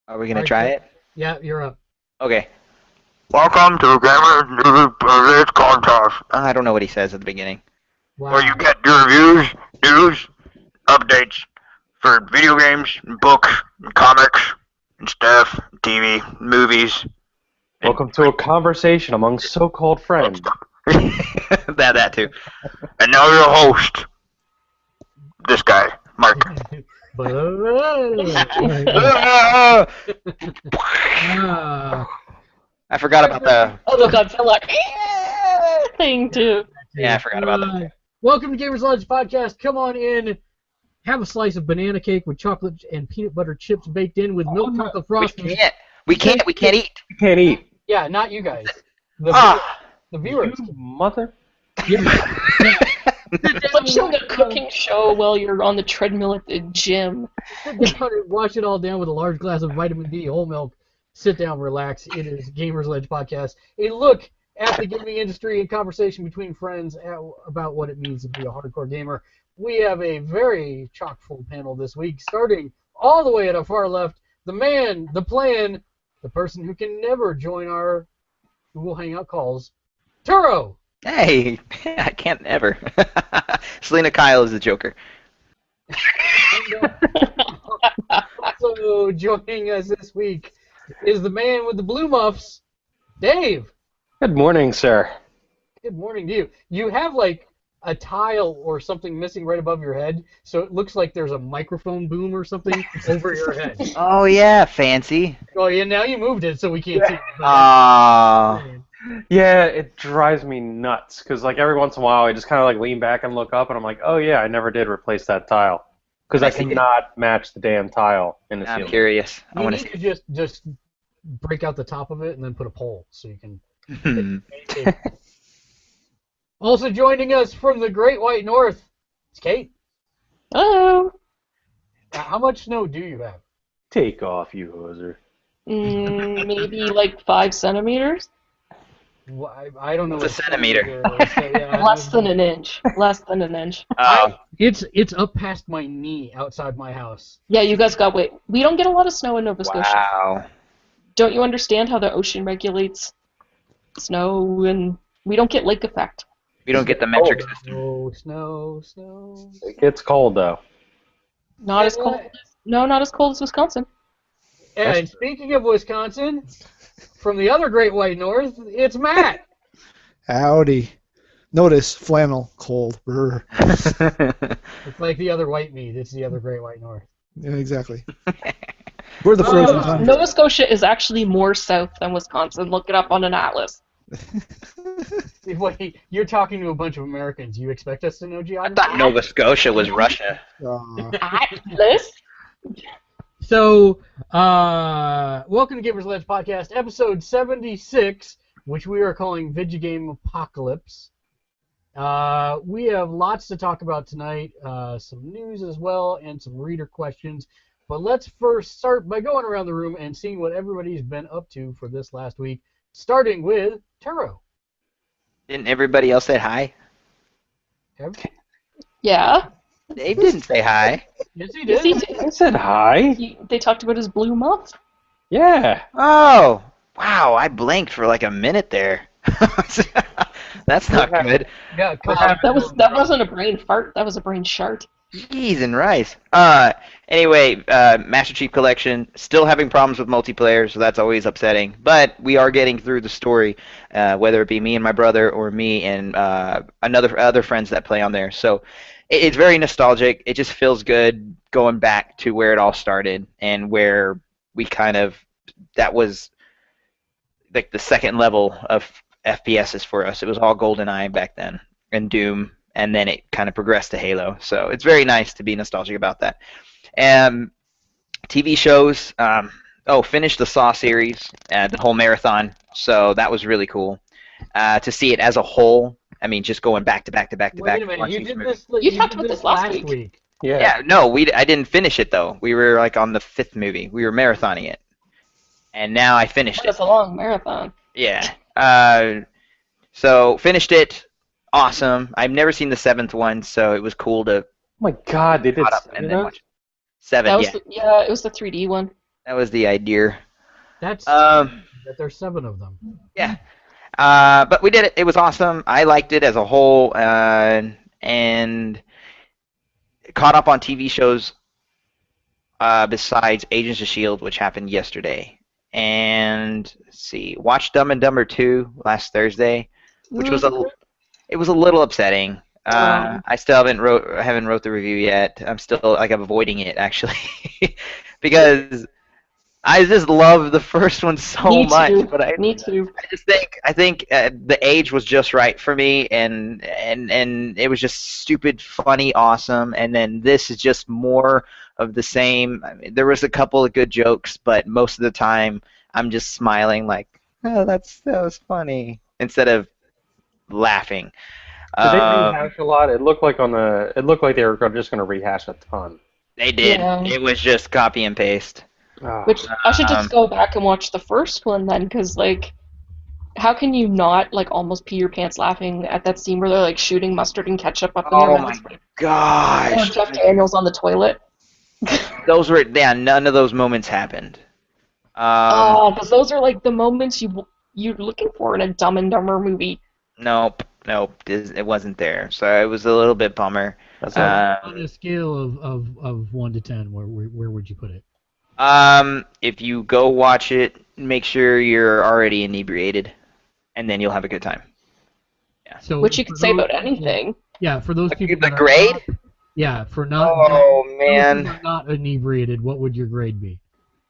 Are we gonna try it? Yeah, you're up. Okay. Welcome to Gamersledge contest, I don't know what he says at the beginning. Wow. where you get your reviews, news, updates for video games, books, comics, and stuff, TV, movies. Welcome to a conversation among so-called friends. that too. And now your host, this guy, Mark. I forgot about the. Oh, the Godzilla thing, too. Yeah, I forgot about that. Welcome to Gamersledge Podcast. Come on in. Have a slice of banana cake with chocolate and peanut butter chips baked in with milk chocolate frosting. We can't eat. You can't eat. Yeah, not you guys. The viewers. You mother. Watching a cooking show while you're on the treadmill at the gym. Wash it all down with a large glass of vitamin D whole milk. Sit down, relax. It is Gamersledge Podcast. A look at the gaming industry and conversation between friends about what it means to be a hardcore gamer. We have a very chock-full panel this week, starting all the way at our far left, the man, the plan, the person who can never join our Google Hangout calls, Turo! Hey, I can't ever. Selena Kyle is the Joker. Also joining us this week is the man with the blue muffs, Dave. Good morning, sir. Good morning to you. You have like a tile or something missing right above your head, so it looks like there's a microphone boom or something over your head. Oh yeah, fancy. Oh yeah, now you moved it so we can't see it. Aww. Yeah, it drives me nuts because like every once in a while I just kind of like lean back and look up and I'm like, oh yeah, I never did replace that tile because I cannot match the damn tile in the I'm ceiling. curious. I You want need to to see. just break out the top of it and then put a pole so you can. Also joining us from the Great White North, it's Kate. Hello. How much snow do you have? Take off, you hoser. Maybe like 5 centimeters? Well, I don't know. What's a what centimeter? so, yeah, Less than an inch. Less than an inch. It's up past my knee outside my house. Yeah, you guys got wait. We don't get a lot of snow in Nova Scotia. Wow. Don't you understand how the ocean regulates snow, and we don't get lake effect? We don't get the metric system. Snow. It gets cold though. Not as cold. No, not as cold as Wisconsin. And speaking of Wisconsin, from the other Great White North, it's Matt. Howdy. Notice flannel cold. Brr. It's like the other white meat. It's the other Great White North. Yeah, exactly. We're the frozen tundra. Nova Scotia is actually more south than Wisconsin. Look it up on an atlas. Wait, you're talking to a bunch of Americans. You expect us to know I geography? thought Nova Scotia was Russia. Atlas? So, welcome to Gamersledge Podcast, episode 76, which we are calling Vidjagamepocalypse. We have lots to talk about tonight, some news as well, and some reader questions. But let's first start by going around the room and seeing what everybody's been up to for this last week, starting with Turo. Didn't everybody else say hi? Yeah. Dave didn't say hi. Yes, he Yes, did. he I said hi. They talked about his blue muff. Yeah. Oh, wow! I blanked for like a minute there. That's not good. Yeah, That wasn't a brain fart. That was a brain shart. Jeez and rice. Anyway, Master Chief Collection, still having problems with multiplayer, so that's always upsetting. But we are getting through the story, whether it be me and my brother or me and other friends that play on there. So it's very nostalgic. It just feels good going back to where it all started and where we that was like the second level of FPSs for us. It was all GoldenEye back then and Doom. And then it kind of progressed to Halo. So it's very nice to be nostalgic about that. TV shows, finished the Saw series, the whole marathon. So that was really cool. To see it as a whole, I mean, just going back to back. Wait a minute, you did this. You talked about this last week. Yeah, no, I didn't finish it, though. We were like on the 5th movie. We were marathoning it. And now I finished it. That's a long marathon. Yeah. So finished it. Awesome. I've never seen the 7th one, so it was cool to Oh my God, they did caught up and then watch it. 7, That was yeah. it was the 3D one. That was the idea. That's Um, that there's 7 of them. yeah. But we did it. It was awesome. I liked it as a whole, and caught up on TV shows besides Agents of Shield, which happened yesterday. And let's see, watched Dumb and Dumber 2 last Thursday, which was it was a little upsetting. I still haven't wrote the review yet. I'm still I'm avoiding it actually because I just love the first one so Me much. too. But Me too. I think the age was just right for me, and it was just stupid, funny, awesome. And then this is just more of the same. I mean, there was a couple of good jokes, but most of the time I'm just smiling like, oh, that was funny, instead of laughing. Did they rehash a lot? It looked like they were just going to rehash a ton. They did. Yeah. It was just copy and paste. Which I should just go back and watch the first one then, because like, how can you not like almost pee your pants laughing at that scene where they're like shooting mustard and ketchup up in their Oh mouths? my Or gosh! Jeff Daniels on the toilet. None of those moments happened. Because those are like the moments you're looking for in a Dumb and Dumber movie. Nope, it wasn't there. So it was a little bit bummer. That's On a scale of 1 to 10, where would you put it? If you go watch it, make sure you're already inebriated, and then you'll have a good time. Yeah. So Which you for could say those about people- anything. Yeah, for those people. The that are grade? not- yeah, for not. Oh those who man. are not inebriated, what would your grade be?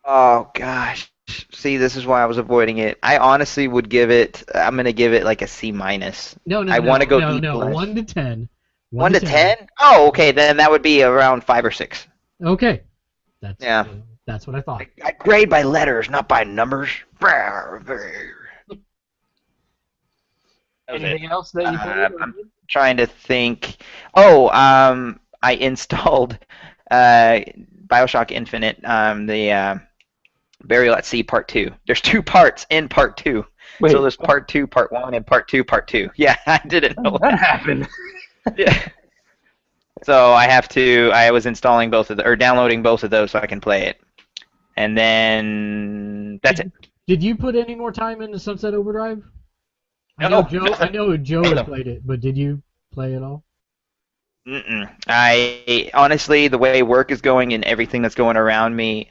Oh gosh. See, this is why I was avoiding it. I honestly would give it. I'm gonna give it like a C minus. No, I wanna go no, deep no, list. 1 to 10. 1 to 10? Oh, okay. Then that would be around 5 or 6. Okay, Yeah. That's what I thought. I grade by letters, not by numbers. That was it. Anything else that you played? I'm trying to think. Oh, I installed BioShock Infinite, the Burial at Sea Part 2. There's 2 parts in Part 2. Wait, So there's Part 2, Part 1, and Part 2, Part 2. Yeah, I didn't know that happened. Yeah. So I was installing downloading both of those so I can play it. And then that's it. Did you put any more time into Sunset Overdrive? I No, know Joe. nothing. I know Joe has played it, but did you play it all? Mm-mm. I honestly, the way work is going and everything that's going around me,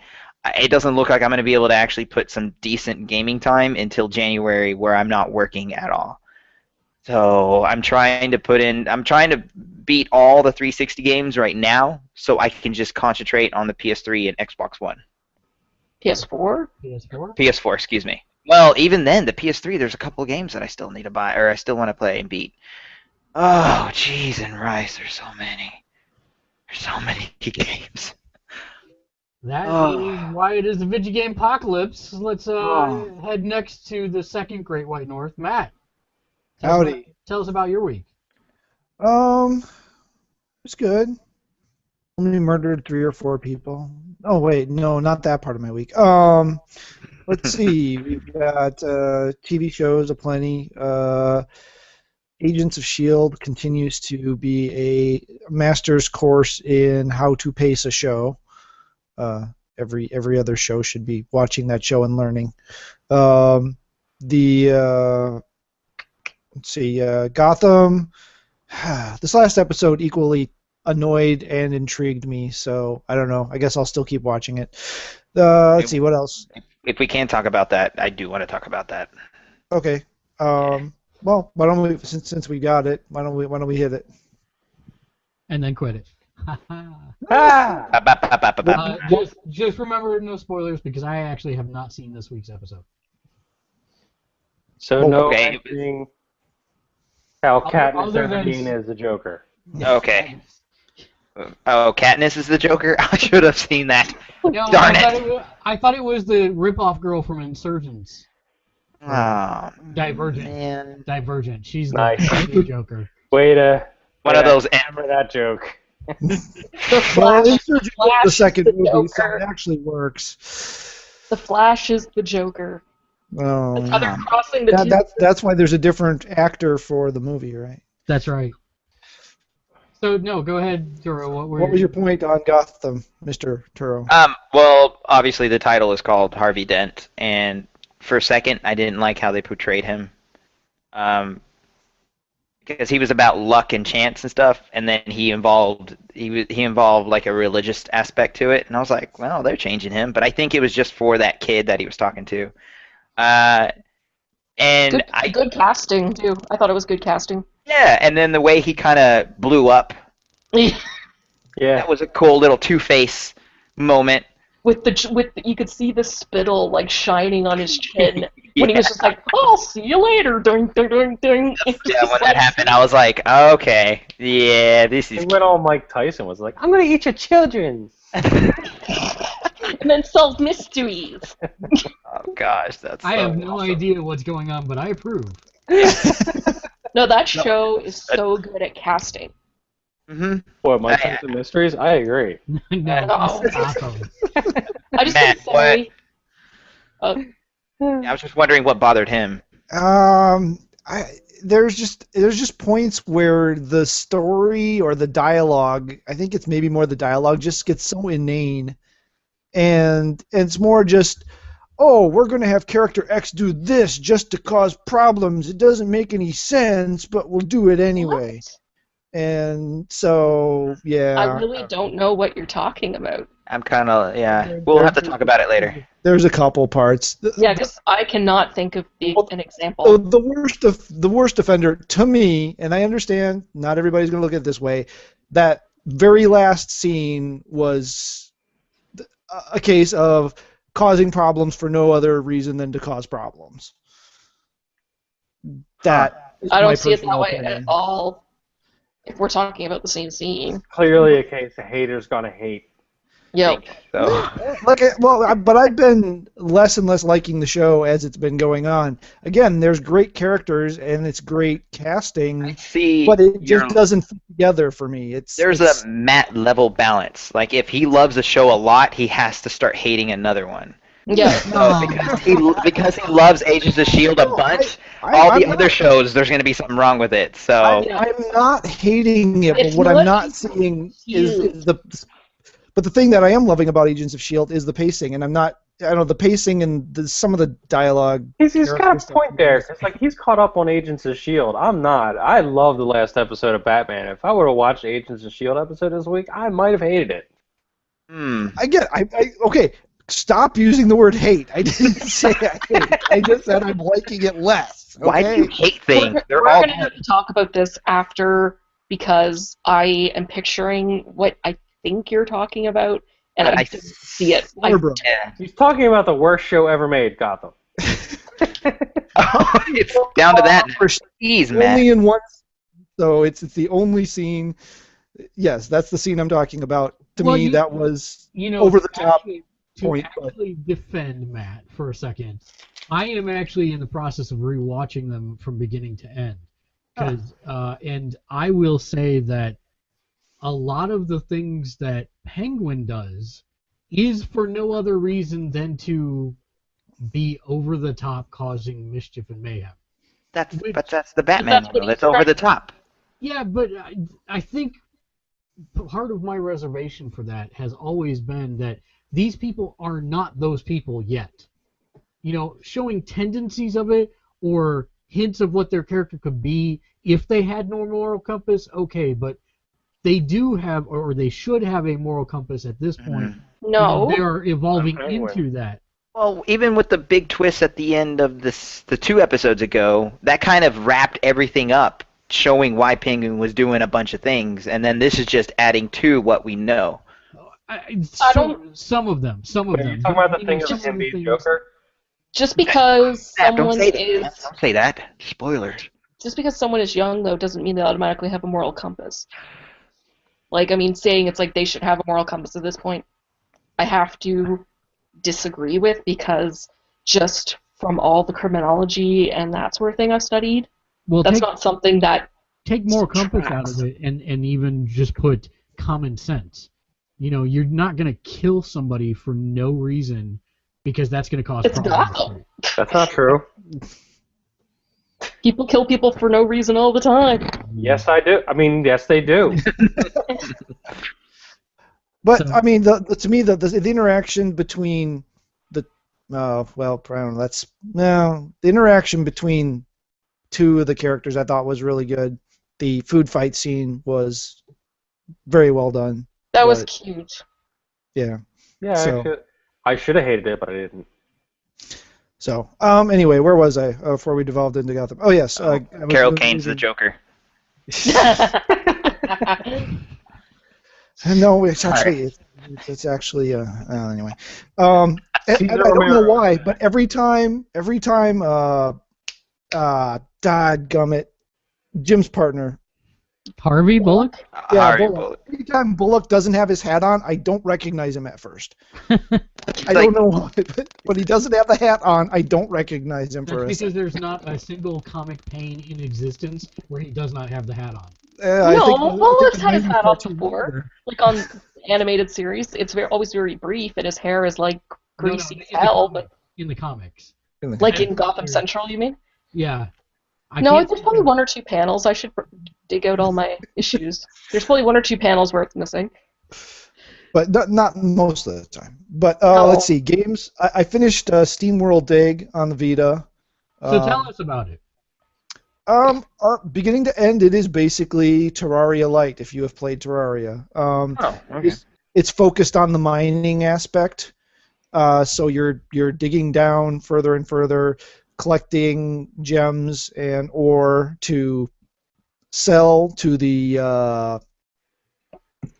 it doesn't look like I'm going to be able to actually put some decent gaming time until January, where I'm not working at all. So I'm trying to beat all the 360 games right now, so I can just concentrate on the PS3 and Xbox One. PS4? PS4. PS4, excuse me. Well, even then, the PS3, there's a couple of games that I still need to buy, or I still want to play and beat. Oh, jeez and rice, there's so many. There's so many games. That Oh. is why it is the Vidjagamepocalypse. Let's head next to the second Great White North. Matt. Howdy. Tell us about your week. It's good. Only murdered 3 or 4 people. Oh wait, no, not that part of my week. Let's see. We've got TV shows aplenty. Agents of Shield continues to be a master's course in how to pace a show. Every other show should be watching that show and learning. Let's see, Gotham. This last episode equally annoyed and intrigued me, so I don't know. I guess I'll still keep watching it. Let's see, what else? If we can talk about that, I do want to talk about that. Okay. Well, why don't we, since we got it, why don't we hit it? And then quit it. Just remember, no spoilers, because I actually have not seen this week's episode. So no Okay. mentioning how Katniss other than- Everdeen is the Joker. Okay. Oh, Katniss is the Joker? I should have seen that. No, Darn I thought it was the rip-off girl from Insurgents. Oh, Divergent. man. Divergent. She's the, Nice. the Joker. Way to One of those remember that joke. Well, Insurgent was the second the movie, so Joker. it actually works. The Flash is the Joker. Oh, That's how they're crossing the that's why there's a different actor for the movie, right? That's right. So no, go ahead, Turo. What was your point on Gotham, Mr. Turo? Well, obviously the title is called Harvey Dent, and for a second I didn't like how they portrayed him. Because he was about luck and chance and stuff, and then he involved like a religious aspect to it, and I was like, well, they're changing him, but I think it was just for that kid that he was talking to. And Good casting too. I thought it was good casting. yeah, and then the way he kind of blew up, Yeah. that was a cool little Two-Face moment. With you could see the spittle like shining on his chin when he was just like, "Oh, I'll see you later." Ding, ding, ding, ding. Yeah, when that happened, I was like, okay, yeah, this is. He went all Mike Tyson was like, I'm gonna eat your children. And then solve mysteries. Oh gosh, that's. I so have no awesome. idea what's going on, but I approve. No, that show is so good at casting. Mm-hmm. What, Mike Tyson Mysteries? I agree. No, Oh. awesome. I just Matt, didn't say. I was just wondering what bothered him. There's just points where the story or the dialogue, I think it's maybe more the dialogue, just gets so inane, and it's more just, oh, we're going to have character X do this just to cause problems. It doesn't make any sense, but we'll do it anyway. What? And so, yeah. I really don't know what you're talking about. I'm kind of We'll have to talk about it later. There's a couple parts. Yeah, because I cannot think of an example. So the worst offender to me, and I understand not everybody's going to look at it this way, that very last scene was a case of causing problems for no other reason than to cause problems. That is I my don't see it that personal way opinion. at all. If we're talking about the same scene. Clearly a case of haters gonna hate. Yep. So But I've been less and less liking the show as it's been going on. Again, there's great characters and it's great casting, see, but it just doesn't fit together for me. There's a Matt level balance. Like if he loves a show a lot, he has to start hating another one. Yeah. So because he loves Agents of S.H.I.E.L.D. a bunch, all the other shows, there's going to be something wrong with it. So I'm not hating it, but It's what I'm not not seeing is huge. But the thing that I am loving about Agents of S.H.I.E.L.D. is the pacing, and I don't know, the pacing and some of the dialogue. He's got a point there. It's like he's caught up on Agents of S.H.I.E.L.D. I'm not. I love the last episode of Batman. If I would have watched Agents of S.H.I.E.L.D. episode this week, I might have hated it. Okay, stop using the word hate. I didn't say I hate. I just said I'm liking it less. Okay? why do you hate things? We're They're all going to have to talk about this after because I am picturing what I think you're talking about, and I don't see it. Barbara. Yeah. He's talking about the worst show ever made, Gotham. It's down to that. Jeez, Only man. in one. So it's the only scene. Yes, that's the scene I'm talking about. To me, that was over the top. To actually defend Matt for a second, I am actually in the process of rewatching them from beginning to end, and I will say that a lot of the things that Penguin does is for no other reason than to be over the top, causing mischief and mayhem. That's the Batman model. That's over the top. Yeah, but I think part of my reservation for that has always been that these people are not those people yet. Showing tendencies of it or hints of what their character could be if they had no moral compass, okay, but they do have, or they should have a moral compass at this point. No. They are evolving into that. Well, even with the big twist at the end of the 2 episodes ago, that kind of wrapped everything up, showing why Penguin was doing a bunch of things, and then this is just adding to what we know. Some of them. Are you talking about the thing of him being Joker? Just because Don't someone say that. Spoilers. Just because someone is young, though, doesn't mean they automatically have a moral compass. Saying it's like they should have a moral compass at this point, I have to disagree with, because just from all the criminology and that sort of thing I've studied, that's not something that take moral compass out of it, and even just put common sense. You're not going to kill somebody for no reason because that's going to cause problems. That's not true. People kill people for no reason all the time. Yes, I do. I mean, yes, they do. But So- I mean, to me, the interaction between the well, I don't know. The interaction between two of the characters I thought was really good. The food fight scene was very well done. That was But, cute. yeah. Yeah, So- I should have hated it, but I didn't. So anyway, where was I before we devolved into Gotham? Oh yes, I was Carol moving- Kane's the Joker. No, it's actually it's actually anyway. I Caesar don't know Romero. why, but every time dadgummit, Jim's partner. Harvey Bullock? Yeah, Harvey Bullock. Bullock. Every time Bullock doesn't have his hat on, I don't recognize him at first. I Like- don't know why, but when he doesn't have the hat on, I don't recognize him That's for a because second. there's not a single comic pane in existence where he does not have the hat on. I No, think- Bullock's had his maybe hat on cartoon before. either. Like on animated series, it's always very brief, and his hair is like greasy in as the hell. comic- in the comics. Like in Gotham Central, you mean? Yeah. No, can't there's think probably of- one or two panels. I should dig out all my issues. There's probably one or two panels worth missing. But not most of the time. But No. let's see, games. I finished SteamWorld Dig on the Vita. So tell us about it. Beginning to end, it is basically Terraria Lite. If you have played Terraria, Oh, okay. it's focused on the mining aspect. So you're digging down further and further, collecting gems and ore to sell to the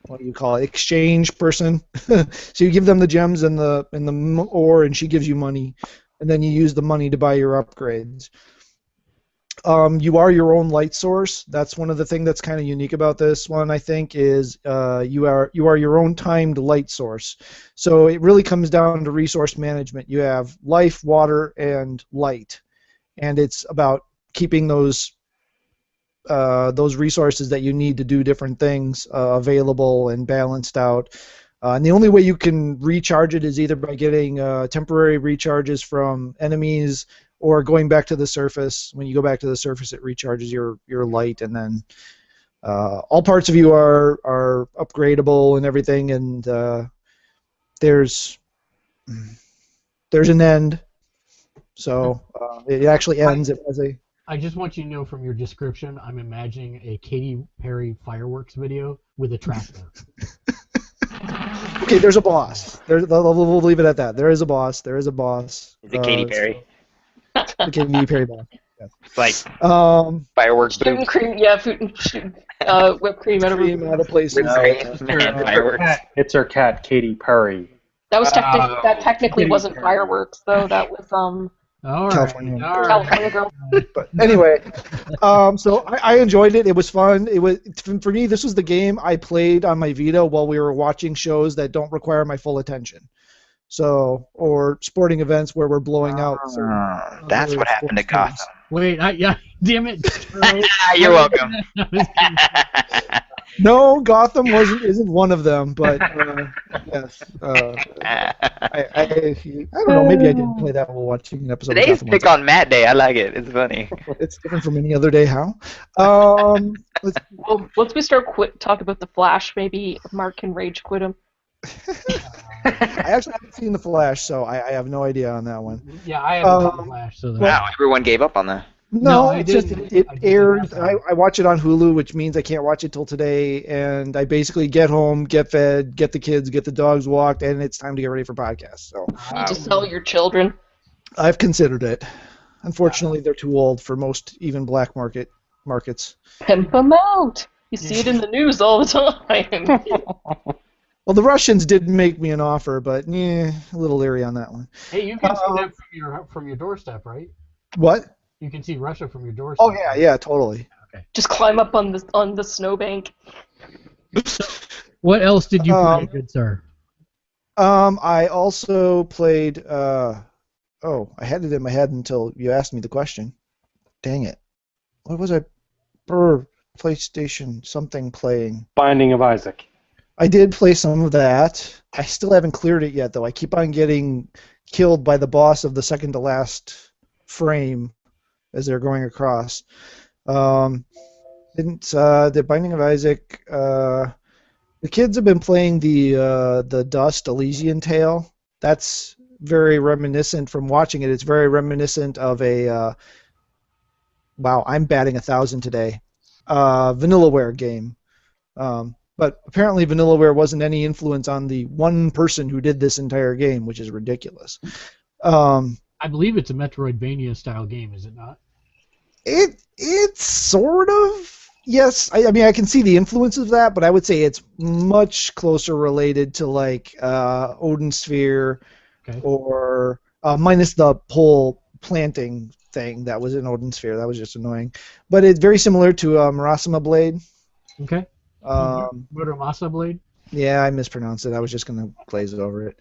what do you call it? Exchange person. So you give them the gems and the ore, and she gives you money, and then you use the money to buy your upgrades. You are your own light source. That's one of the things that's kind of unique about this one, I think, is you are your own timed light source. So it really comes down to resource management. You have life, water, and light, and it's about keeping those resources that you need to do different things available and balanced out. And the only way you can recharge it is either by getting temporary recharges from enemies or going back to the surface. When you go back to the surface, it recharges your light, and then all parts of you are upgradable and everything. And there's an end, so it actually ends. It has a I just want you to know from your description, I'm imagining a Katy Perry fireworks video with a tractor. okay. There's a boss. We'll leave it at that. There is a boss. Is it Katy Perry? The Katy Perry boss. It's like fireworks Shooting boom. cream, shooting whipped cream out of Cream out of places. Man, fireworks. It's her cat, Katy Perry. That was that technically wasn't fireworks though. That was All right. California. All right. California Girl. But anyway, so I enjoyed it. It was fun. It was for me. This was the game I played on my Vita while we were watching shows that don't require my full attention. So, or sporting events where we're blowing out. That's what happened to Gotham. Wait, damn it. You're welcome. No, Gotham isn't one of them. But yes, I don't know. Maybe I didn't play that while watching an episode. Today's of Gotham. pick on Matt Day. I like it. It's funny. It's different from any other day. How? Well, once we start talk about the Flash, maybe Mark can rage quit him. I actually haven't seen the Flash, so I have no idea on that one. Yeah, I haven't seen the Flash, so Wow, everyone gave up on that. No, I it's just didn't. it I didn't airs. have that. I watch it on Hulu, which means I can't watch it till today. And I basically get home, get fed, get the kids, get the dogs walked, and it's time to get ready for podcasts. So You just sell your children. I've considered it. Unfortunately, they're too old for most even black markets. Pimp them out. You see it in the news all the time. Well, the Russians did make me an offer, but a little leery on that one. Hey, you can see that from your doorstep, right? What? You can see Russia from your doorstep. Oh yeah, totally. Just climb up on the snowbank. What else did you play, good sir? I also played. I had it in my head until you asked me the question. Dang it! What was I? PlayStation something playing. Binding of Isaac. I did play some of that. I still haven't cleared it yet, though. I keep on getting killed by the boss of the second to last frame as they're going across. Didn't the Binding of Isaac? The kids have been playing the Dust Elysian Tale. That's very reminiscent from watching it. It's very reminiscent of a wow. I'm batting 1,000 today. Vanillaware game. But apparently Vanillaware wasn't any influence on the one person who did this entire game, which is ridiculous. I believe it's a Metroidvania style game, is it not? It's sort of. Yes, I mean I can see the influence of that, but I would say it's much closer related to like Odin Sphere, Okay. or minus the whole planting thing that was in Odin Sphere. That was just annoying. But it's very similar to Murasama Blade. Okay. Muramasa Blade? Yeah, I mispronounced it. I was just going to glaze it over it.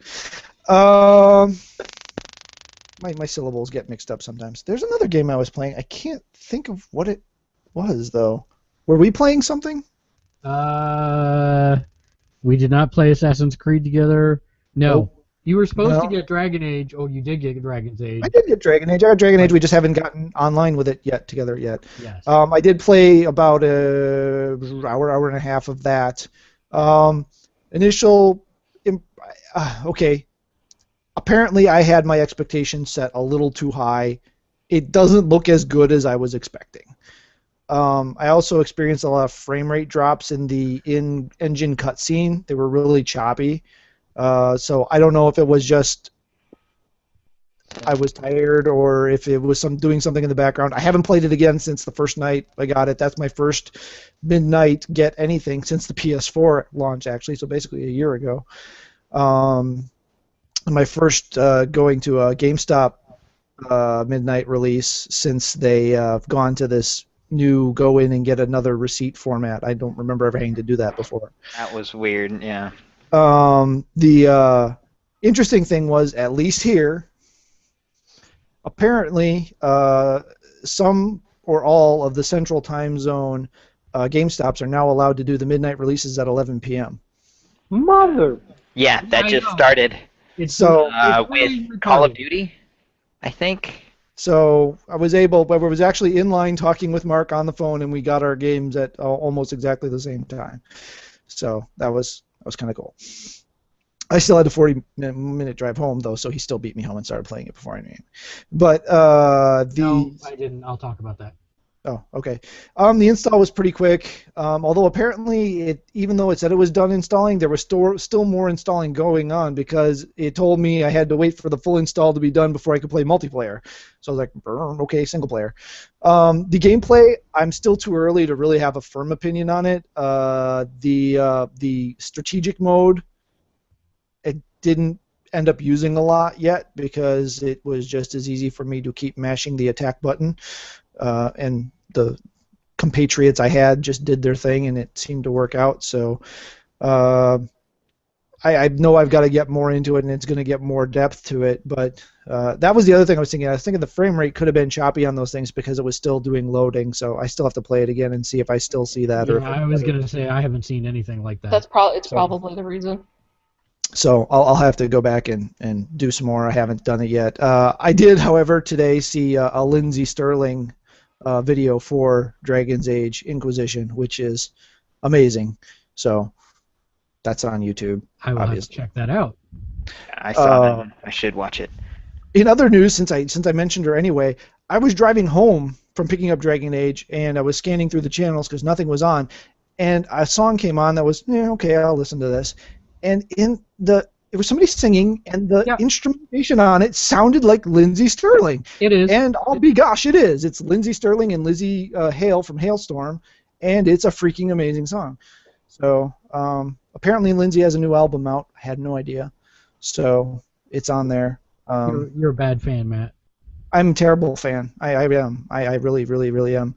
My syllables get mixed up sometimes. There's another game I was playing. I can't think of what it was, though. Were we playing something? We did not play Assassin's Creed together. No. Nope. You were supposed to No. get Dragon Age. Oh, you did get Dragon's Age. I did get Dragon Age. I got Dragon Age. We just haven't gotten online with it together yet. Yes. I did play about an hour and a half of that. Okay. Apparently, I had my expectations set a little too high. It doesn't look as good as I was expecting. I also experienced a lot of frame rate drops in the in-engine cutscene. They were really choppy. So I don't know if it was just I was tired or if it was doing something in the background. I haven't played it again since the first night I got it. That's my first midnight get anything since the PS4 launch, actually, so basically a year ago. My first going to a GameStop midnight release since they've gone to this new go in and get another receipt format. I don't remember ever having to do that before. That was weird, yeah. The interesting thing was, at least here, apparently some or all of the Central Time Zone GameStops are now allowed to do the midnight releases at 11 p.m. Mother. Yeah, that I just know. started It's So it's really with Call of retarded. Duty, I think. So I was actually in line talking with Mark on the phone, and we got our games at almost exactly the same time. So that was kind of cool. I still had a 40-minute drive home, though, so he still beat me home and started playing it before I knew him. But No, I didn't. I'll talk about that. Oh, okay. The install was pretty quick, although apparently, even though it said it was done installing, there was still more installing going on because it told me I had to wait for the full install to be done before I could play multiplayer. So I was like, okay, single player. The gameplay, I'm still too early to really have a firm opinion on it. The strategic mode, it didn't end up using a lot yet because it was just as easy for me to keep mashing the attack button. And the compatriots I had just did their thing, and it seemed to work out. So I know I've got to get more into it, and it's going to get more depth to it. But that was the other thing I was thinking. I was thinking the frame rate could have been choppy on those things because it was still doing loading. So I still have to play it again and see if I still see that. Yeah, Or if I was gonna say I haven't seen anything like that. That's probably the reason. So I'll have to go back and do some more. I haven't done it yet. I did, however, today see a Lindsey Sterling video for Dragon's Age Inquisition, which is amazing. So that's on YouTube. I will have to obviously. check that out. I saw that. I should watch it. In other news, since I mentioned her anyway, I was driving home from picking up Dragon Age, and I was scanning through the channels because nothing was on, and a song came on that was, okay, I'll listen to this. And it was somebody singing, and the instrumentation on it sounded like Lindsey Sterling. It is. And I'll be gosh, it is. It's Lindsey Sterling and Lizzie Hale from Hailstorm, and it's a freaking amazing song. So apparently Lindsey has a new album out. I had no idea. So it's on there. You're a bad fan, Matt. I'm a terrible fan. I am. I really, really, really am.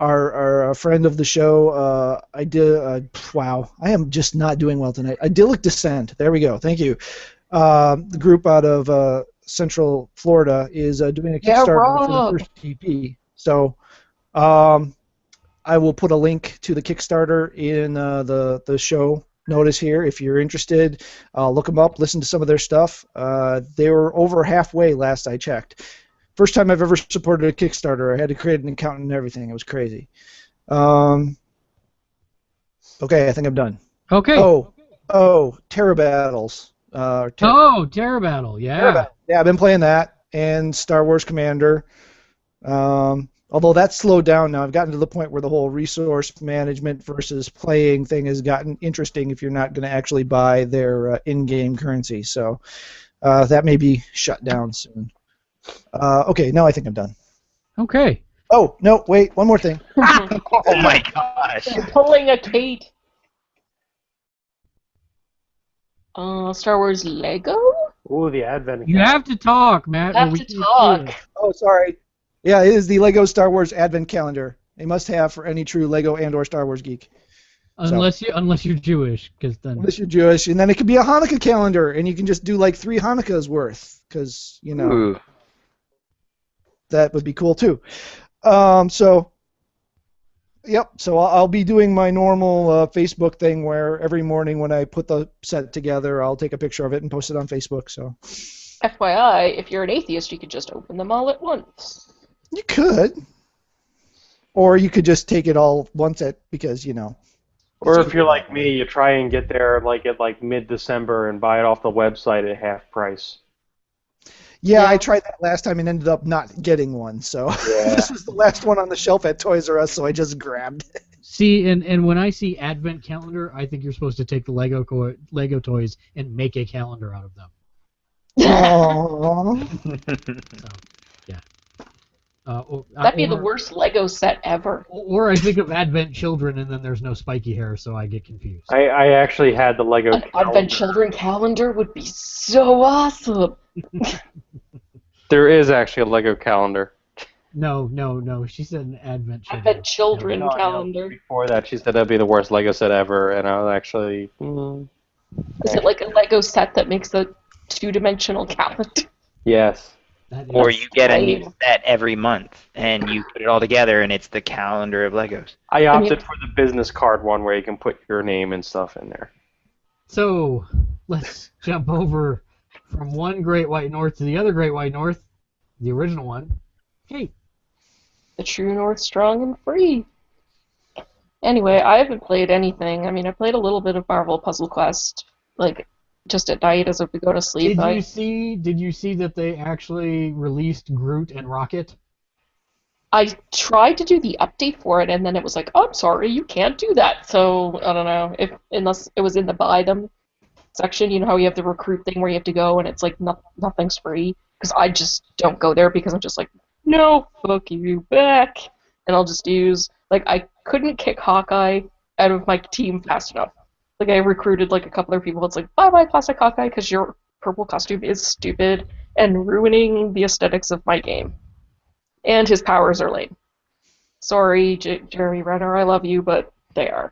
Our friend of the show, wow, I am just not doing well tonight. Idyllic Descent. There we go. Thank you. The group out of Central Florida is doing a Kickstarter for the first EP. So I will put a link to the Kickstarter in the show notice here. If you're interested, look them up, listen to some of their stuff. They were over halfway last I checked. First time I've ever supported a Kickstarter. I had to create an account and everything. It was crazy. Okay, I think I'm done. Okay. Terra Battles. Terra Battle, yeah. Terra Battle. Yeah, I've been playing that, and Star Wars Commander. Although that's slowed down now. I've gotten to the point where the whole resource management versus playing thing has gotten interesting if you're not going to actually buy their in-game currency. So that may be shut down soon. Okay, now I think I'm done. Okay. Oh, no, wait, one more thing. Oh my gosh. You're pulling a Kate. Star Wars Lego? Ooh, the Advent. You have to talk, Matt. You or have we to can't talk. hear you. Oh, sorry. Yeah, it is the Lego Star Wars Advent Calendar. A must-have for any true Lego and/or Star Wars geek. Unless you're Jewish, because then. Unless you're Jewish, and then it could be a Hanukkah calendar, and you can just do like 3 Hanukkahs worth, because Ooh. that would be cool too. So I'll be doing my normal Facebook thing where every morning when I put the set together, I'll take a picture of it and post it on Facebook. So FYI, if you're an atheist, you could just open them all at once. you could, or you could just take it all once because Or if you're like me, you try and get there at mid-December and buy it off the website at half price. Yeah, Yeah. I tried that last time and ended up not getting one. So this was the last one on the shelf at Toys R Us, so I just grabbed it. See, and when I see Advent Calendar, I think you're supposed to take the Lego toys and make a calendar out of them. Aww. Yeah. That'd be the worst Lego set ever. Or I think of Advent Children, and then there's no spiky hair, so I get confused. I actually had the Lego An Advent Children calendar would be so awesome. There is actually a Lego calendar. No. She said an Advent Children. Advent Children No, I know. calendar. Before that, she said that'd be the worst Lego set ever, and I was actually... Is it like a Lego set that makes a 2-dimensional calendar? Yes. That is- Or you get a new Lame. set every month, and you put it all together, and it's the calendar of Legos. I opted for the business card one where you can put your name and stuff in there. So let's jump over from one Great White North to the other Great White North, the original one. Hey, The True North Strong and Free. Anyway, I haven't played anything. I mean, I played a little bit of Marvel Puzzle Quest, just at night as we go to sleep. did you see that they actually released Groot and Rocket? I tried to do the update for it, and then it was like, oh, I'm sorry, you can't do that. So, I don't know, unless it was in the buy them section. You know how you have the recruit thing where you have to go, and it's like nothing's free? Because I just don't go there because I'm just like, no, fuck you, back. And I'll just use, I couldn't kick Hawkeye out of my team fast enough. I recruited, a couple of people. It's like, bye-bye, Plastic Hawkeye, because your purple costume is stupid and ruining the aesthetics of my game. And his powers are lame. Sorry, Jeremy Renner, I love you, but they are.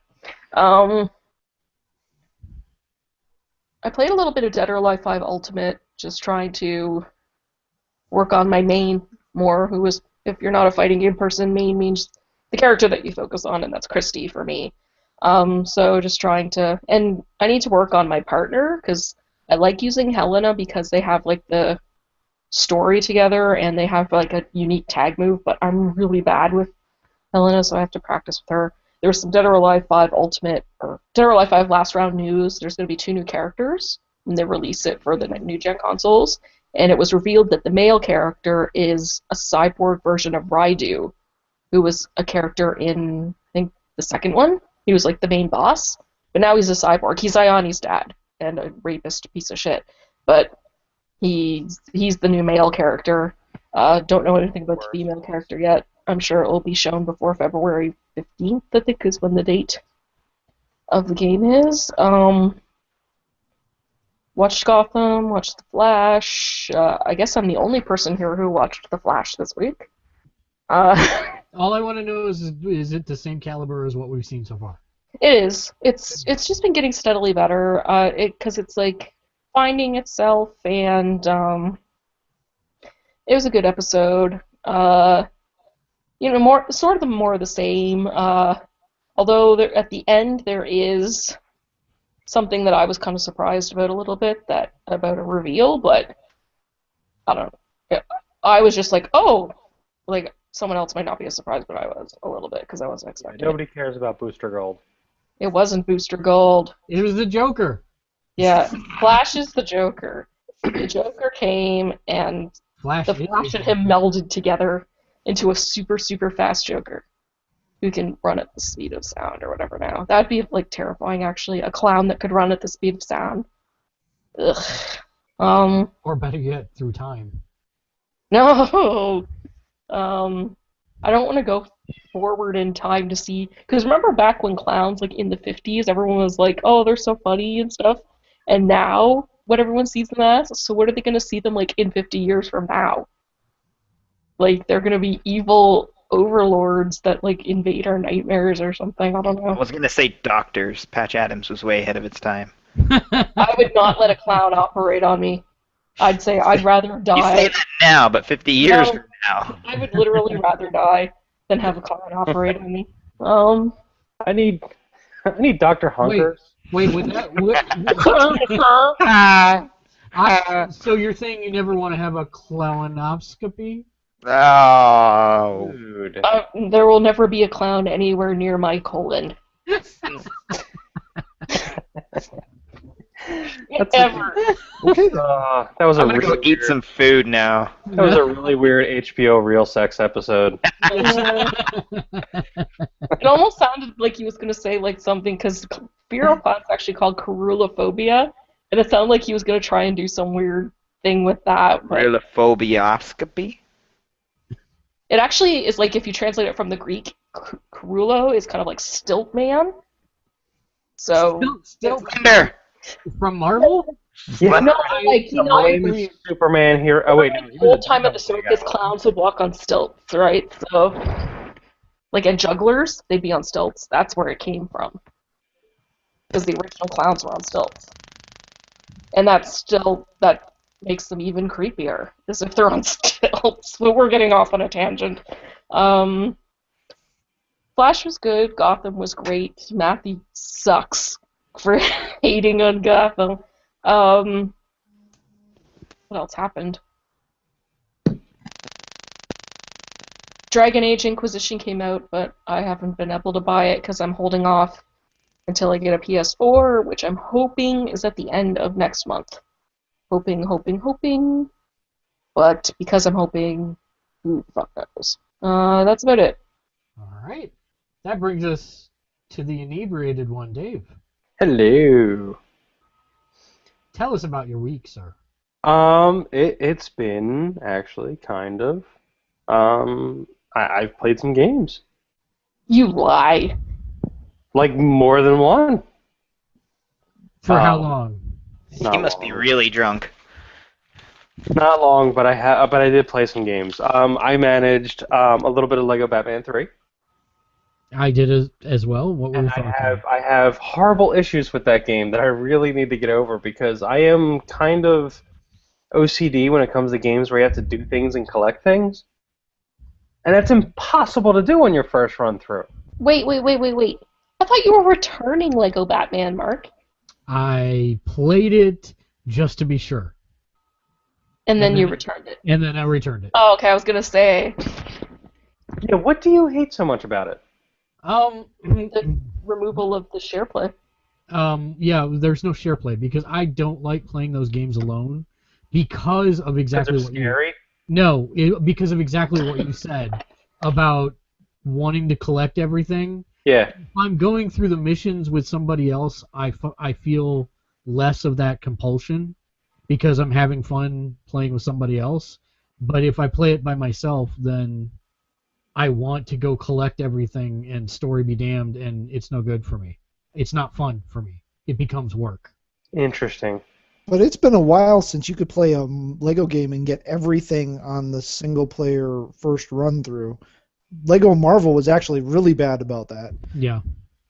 I played a little bit of Dead or Alive 5 Ultimate, just trying to work on my main more, who is, if you're not a fighting game person, main means the character that you focus on, and that's Christy for me. So just trying to, and I need to work on my partner, because I like using Helena because they have the story together and they have a unique tag move, but I'm really bad with Helena, so I have to practice with her. There's some Dead or Alive 5 Ultimate, or Dead or Alive 5 Last Round news. There's going to be 2 new characters, and they release it for the new gen consoles, and it was revealed that the male character is a cyborg version of Raidu, who was a character in, I think, the second one. He was the main boss, but now he's a cyborg. He's Ioni's dad, and a rapist piece of shit, but he's the new male character. Don't know anything about the female character yet. I'm sure it will be shown before February 15th, I think, is when the date of the game is. Watched Gotham, watched The Flash. I guess I'm the only person here who watched The Flash this week. All I want to know is it the same caliber as what we've seen so far? It is. It's just been getting steadily better. Because it's finding itself, and it was a good episode. More of the same. Although at the end there is something that I was kind of surprised about a little bit, about a reveal, but I don't know. I was just like, oh, like someone else might not be as surprised, but I was a little bit because I wasn't expecting Nobody cares about Booster Gold. it. It wasn't Booster Gold. It was the Joker. Yeah, Flash is the Joker. The Joker came and Flash. the Flash and him melded together into a super, super fast Joker who can run at the speed of sound or whatever now. That'd be, like, terrifying, actually. A clown that could run at the speed of sound. Ugh. Or better yet, through time. No! I don't want to go forward in time to see... Because remember back when clowns, like, in the 50s, everyone was like, oh, they're so funny and stuff? And now, what everyone sees them as? So what are they going to see them, like, in 50 years from now? Like, they're going to be evil overlords that, like, invade our nightmares or something. I don't I know. was gonna say doctors. Patch Adams was way ahead of its time. I would not let a clown operate on me. I'd say I'd rather You die. say that now, but 50 years No. from now. I would literally rather die than have a clown operate on me. I need Dr. Hunkers. Wait, with that. So you're saying you never want to have a colonoscopy? Oh. Dude. There will never be a clown anywhere near my colon. Ever. Okay. That was a I'm gonna really go eat some food now. That was a really weird HBO real sex episode. It almost sounded like he was going to say like something, because fear of clowns actually called carulophobia, and it sounded like he was going to try and do some weird thing with that. But Relophobioscopy? it actually is like, if you translate it from the Greek, carulo is kind of like stilt man. So Still Slender! from Marvel? Yeah. no, like The lame Superman here. Oh wait, no. the whole time of the circus, clowns would walk on stilts, right? So, like, and jugglers, they'd be on stilts. That's where it came from. Because the original clowns were on stilts. And that makes them even creepier, as if they're on stilts. But we're getting off on a tangent. Flash was good. Gotham was great. Matthew sucks for hating on Gotham. What else happened? Dragon Age Inquisition came out, but I haven't been able to buy it because I'm holding off until I get a PS4, which I'm hoping is at the end of next month. Hoping. But because I'm hoping, who the fuck knows? That's about it. All right. That brings us to the inebriated one, Dave. Hello. Tell us about your week, sir. It's been actually kind of. I've played some games. You lie. Like more than one. For how long? Not He must be long. really drunk. Not long, but I did play some games. I managed a little bit of Lego Batman 3. I did as well. What were And your thoughts? I have horrible issues with that game that I really need to get over because I am kind of OCD when it comes to games where you have to do things and collect things. And that's impossible to do on your first run through. Wait. I thought you were returning Lego Batman, Mark. I played it just to be sure, And then you returned it. and then I returned it. Oh, okay, I was gonna say. Yeah, what do you hate so much about it? The removal of the share play. Yeah, there's no share play because I don't like playing those games alone because of exactly Because what they're scary? because of exactly what you said about wanting to collect everything. Yeah. If I'm going through the missions with somebody else, I feel less of that compulsion because I'm having fun playing with somebody else. But if I play it by myself, then I want to go collect everything and story be damned, and it's no good for me. It's not fun for me. It becomes work. Interesting. But it's been a while since you could play a Lego game and get everything on the single-player first run-through. Lego Marvel was actually really bad about that. Yeah.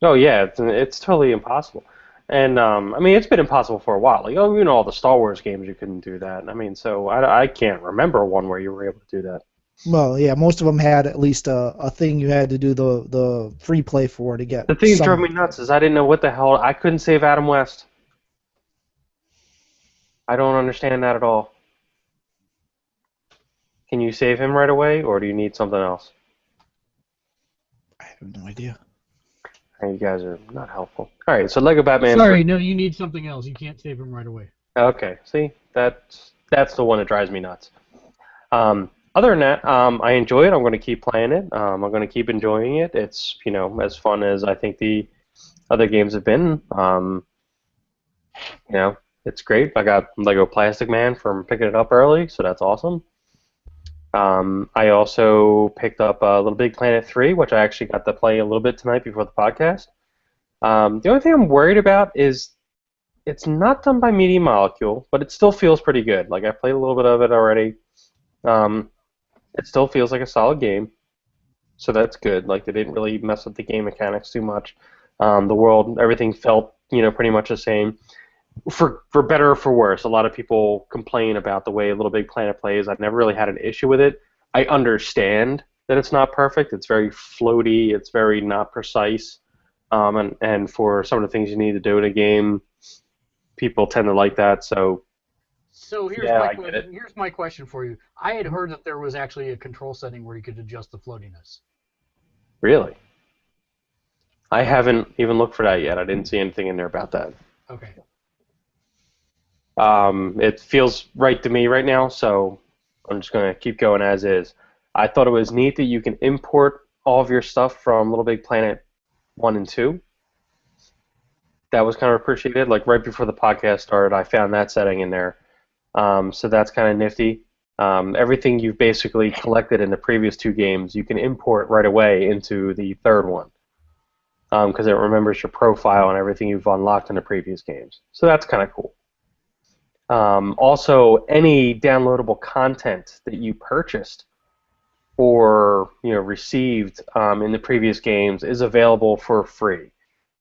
Oh, yeah, it's totally impossible. And, I mean, it's been impossible for a while. Like, oh, you know, all the Star Wars games, you couldn't do that. I mean, so I can't remember one where you were able to do that. Well, yeah, most of them had at least a thing you had to do the free play for to get. The thing that some- drove me nuts is I didn't know what the hell. I couldn't save Adam West. I don't understand that at all. Can you save him right away, or do you need something else? I have no idea. You guys are not helpful. All right, so Lego Batman. Sorry, no, you need something else. You can't save him right away. Okay, see, that's the one that drives me nuts. Other than that, I enjoy it. I'm going to keep playing it. I'm going to keep enjoying it. It's as fun as I think the other games have been. It's great. I got Lego Plastic Man from picking it up early, so that's awesome. I also picked up Little Big Planet 3, which I actually got to play a little bit tonight before the podcast. The only thing I'm worried about is it's not done by Media Molecule, but it still feels pretty good. Like, I played a little bit of it already. It still feels like a solid game, so that's good. Like, they didn't really mess with the game mechanics too much. The world, everything felt, pretty much the same. For better or for worse, a lot of people complain about the way Little Big Planet plays. I've never really had an issue with it. I understand that it's not perfect. It's very floaty. It's very not precise. And for some of the things you need to do in a game, people tend to like that. So here's my question for you. I had heard that there was actually a control setting where you could adjust the floatiness. Really? I haven't even looked for that yet. I didn't see anything in there about that. Okay. It feels right to me right now, so I'm just going to keep going as is. I thought it was neat that you can import all of your stuff from Little Big Planet 1 and 2. That was kind of appreciated. Like, right before the podcast started, I found that setting in there. So that's kind of nifty. Everything you've basically collected in the previous 2 games, you can import right away into the third one, because it remembers your profile and everything you've unlocked in the previous games. So that's kind of cool. Also, any downloadable content that you purchased or received in the previous games is available for free.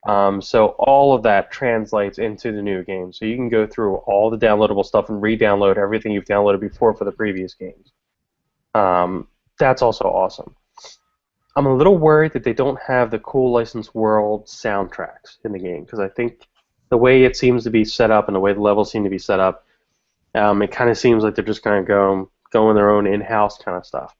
So all of that translates into the new game. So you can go through all the downloadable stuff and re-download everything you've downloaded before for the previous games. That's also awesome. I'm a little worried that they don't have the cool Licensed World soundtracks in the game, because I think the way it seems to be set up and the way the levels seem to be set up, it kind of seems like they're just going to go in their own in-house kind of stuff.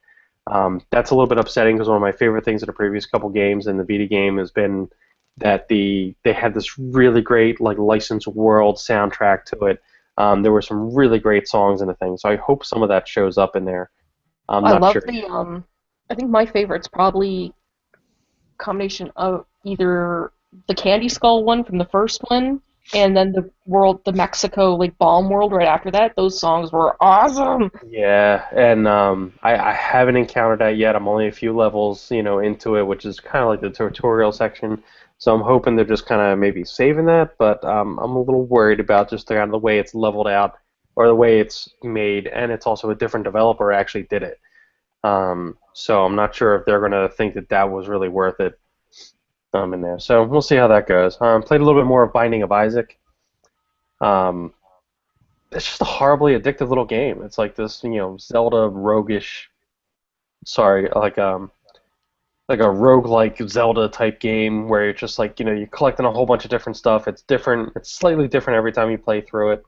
That's a little bit upsetting, because one of my favorite things in the previous couple games in the Vita game has been that they had this really great Licensed World soundtrack to it. There were some really great songs in the thing, so I hope some of that shows up in there. I'm I not love sure. I think my favorite's probably a combination of either the Candy Skull one from the first one, and then the Mexico Bomb World right after that. Those songs were awesome. Yeah, and I haven't encountered that yet. I'm only a few levels, into it, which is kind of like the tutorial section. So I'm hoping they're just kind of maybe saving that, but I'm a little worried about just kind of the way it's leveled out or the way it's made, and it's also a different developer actually did it. So I'm not sure if they're going to think that was really worth it in there. So we'll see how that goes. Played a little bit more of Binding of Isaac. It's just a horribly addictive little game. It's like this, Zelda roguish, like a roguelike Zelda type game where you're just you're collecting a whole bunch of different stuff. It's different. It's slightly different every time you play through it.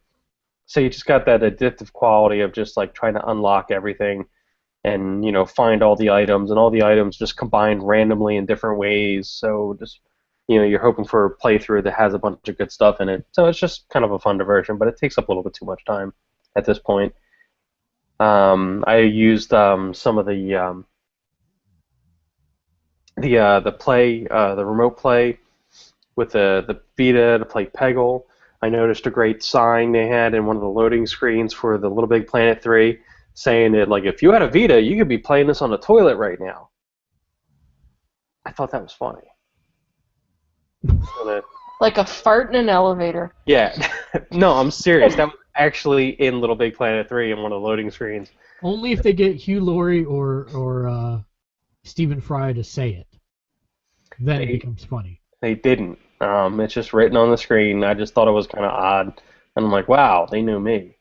So you just got that addictive quality of just trying to unlock everything and find all the items, and all the items just combined randomly in different ways. So just you're hoping for a playthrough that has a bunch of good stuff in it. So it's just kind of a fun diversion, but it takes up a little bit too much time at this point. I used some of the remote play with the Vita to play Peggle. I noticed a great sign they had in one of the loading screens for the Little Big Planet 3 saying that if you had a Vita, you could be playing this on the toilet right now. I thought that was funny. So Like a fart in an elevator. yeah. No, I'm serious. That was actually in Little Big Planet 3 in one of the loading screens. Only if they get Hugh Laurie or Stephen Fry to say it. Then it becomes funny. They didn't. It's just written on the screen. I just thought it was kind of odd. And I'm like, wow, they knew me.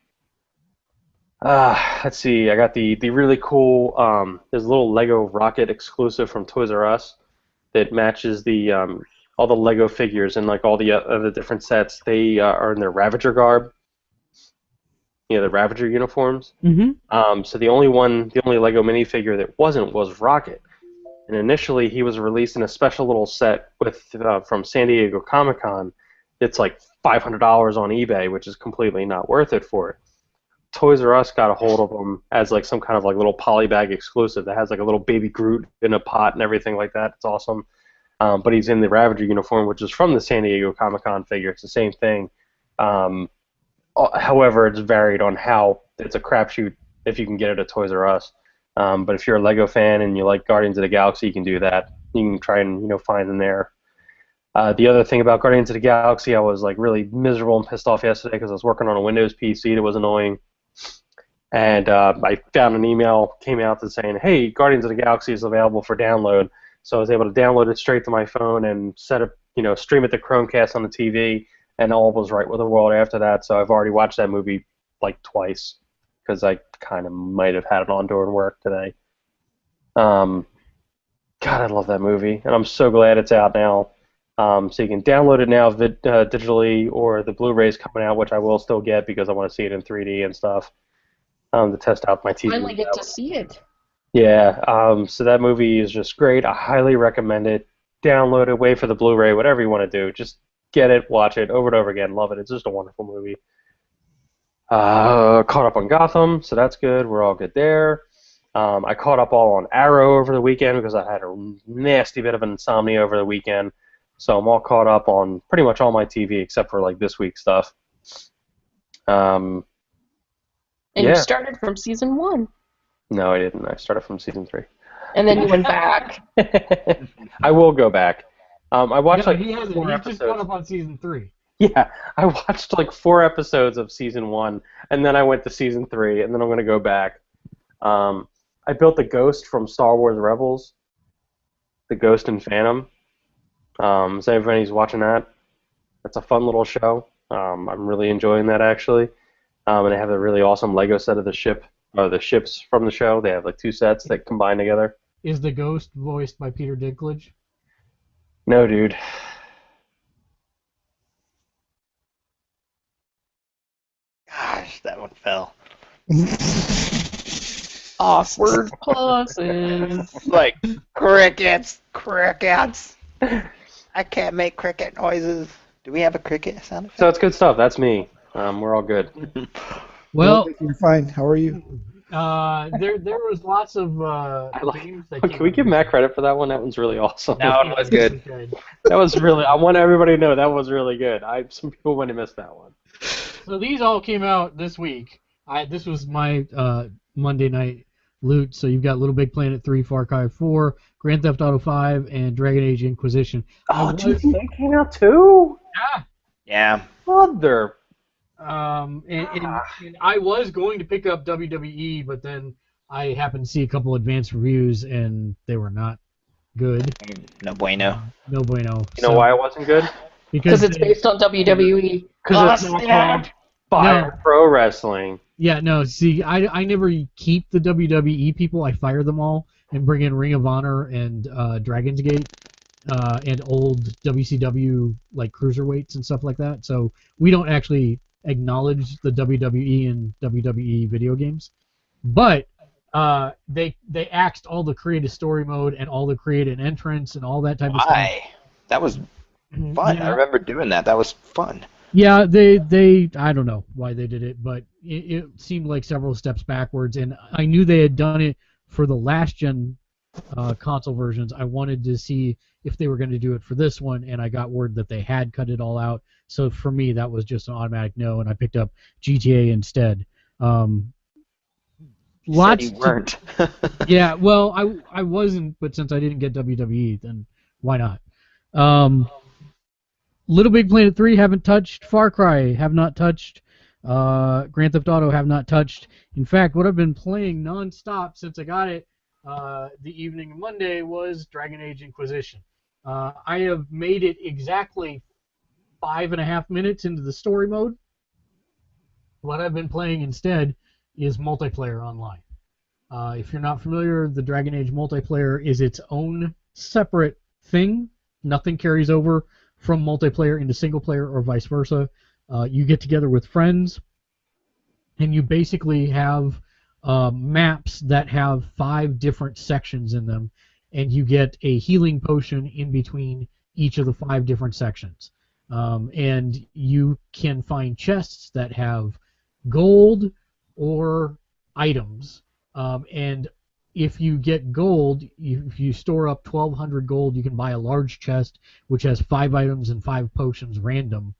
Let's see. I got the really cool, there's a little Lego Rocket exclusive from Toys R Us that matches the all the Lego figures and all the other different sets. They are in their Ravager garb. the Ravager uniforms. Mm-hmm. So the only Lego minifigure that wasn't was Rocket. And initially, he was released in a special little set with from San Diego Comic-Con. It's like $500 on eBay, which is completely not worth it for it. Toys R Us got a hold of him as like some kind of like little polybag exclusive that has like a little baby Groot in a pot and everything like that. It's awesome. But he's in the Ravager uniform, which is from the San Diego Comic-Con figure. It's the same thing. However, it's varied on how it's a crapshoot if you can get it at Toys R Us. But if you're a Lego fan and you like Guardians of the Galaxy, you can do that. You can try and find them there. The other thing about Guardians of the Galaxy, I was like really miserable and pissed off yesterday because I was working on a Windows PC that was annoying, and I found an email came out that's saying, "Hey, Guardians of the Galaxy is available for download." So I was able to download it straight to my phone and set up, stream it to Chromecast on the TV, and all was right with the world after that. So I've already watched that movie like twice, because I kind of might have had it on during work today. God, I love that movie, and I'm so glad it's out now. So you can download it now digitally, or the Blu-ray's coming out, which I will still get because I want to see it in 3D and stuff to test out my TV. Finally get to see it. Yeah, so that movie is just great. I highly recommend it. Download it, wait for the Blu-ray, whatever you want to do. Just get it, watch it over and over again. Love it. It's just a wonderful movie. Caught up on Gotham, so that's good. We're all good there. I caught up all on Arrow over the weekend because I had a nasty bit of insomnia over the weekend. So I'm all caught up on pretty much all my TV except for like this week's stuff. And yeah. you started from season 1. No, I didn't. I started from season 3. And then you went back. I will go back. I watched he hasn't. four He episodes. just caught up on season 3. Yeah, I watched like 4 episodes of season 1, and then I went to season 3, and then I'm going to go back. I built the Ghost from Star Wars Rebels, the Ghost and Phantom. So everybody's watching that. That's a fun little show. I'm really enjoying that, actually. And they have a really awesome Lego set of the ships from the show. They have like 2 sets that combine together. Is the Ghost voiced by Peter Dinklage? No, dude. Gosh, that one fell. Awkward pauses. Like, crickets. I can't make cricket noises. Do we have a cricket sound effect? So it's good stuff. That's me. We're all good. Well, You're fine. How are you? there was lots of games that Can we give Matt credit for that one? That one's really awesome. That one was good. That was really. I want everybody to know that was really good. Some people might have missed that one. So these all came out this week. This was my Monday night loot. So you've got Little Big Planet 3, Far Cry 4, Grand Theft Auto 5, and Dragon Age Inquisition. Oh, GTA came out too? Yeah. Mother. And I was going to pick up WWE, but then I happened to see a couple advanced reviews, and they were not good. No bueno. No bueno. You know why it wasn't good? Because it's based on WWE. Because it's not called Fire Pro Wrestling. Yeah, no, see, I never keep the WWE people. I fire them all and bring in Ring of Honor and Dragon's Gate and old WCW like cruiserweights and stuff like that. So we don't actually acknowledge the WWE and WWE video games. But they axed all the creative story mode and all the create an entrance and all that type of stuff. Why? That was fun. Yeah. I remember doing that. That was fun. Yeah, they I don't know why they did it, but it seemed like several steps backwards, and I knew they had done it for the last gen console versions. I wanted to see if they were going to do it for this one, and I got word that they had cut it all out. So for me, that was just an automatic no, and I picked up GTA instead. You said you weren't. Yeah, well, I wasn't, but since I didn't get WWE, then why not? Little Big Planet 3 haven't touched. Far Cry have not touched. Grand Theft Auto have not touched. In fact, what I've been playing non-stop since I got it the evening of Monday was Dragon Age Inquisition. I have made it exactly 5.5 minutes into the story mode. What I've been playing instead is multiplayer online. If you're not familiar, the Dragon Age multiplayer is its own separate thing. Nothing carries over from multiplayer into single player or vice versa. You get together with friends, and you basically have maps that have 5 different sections in them, and you get a healing potion in between each of the 5 different sections. And you can find chests that have gold or items. And if you get gold, if you store up 1,200 gold, you can buy a large chest which has 5 items and 5 potions random.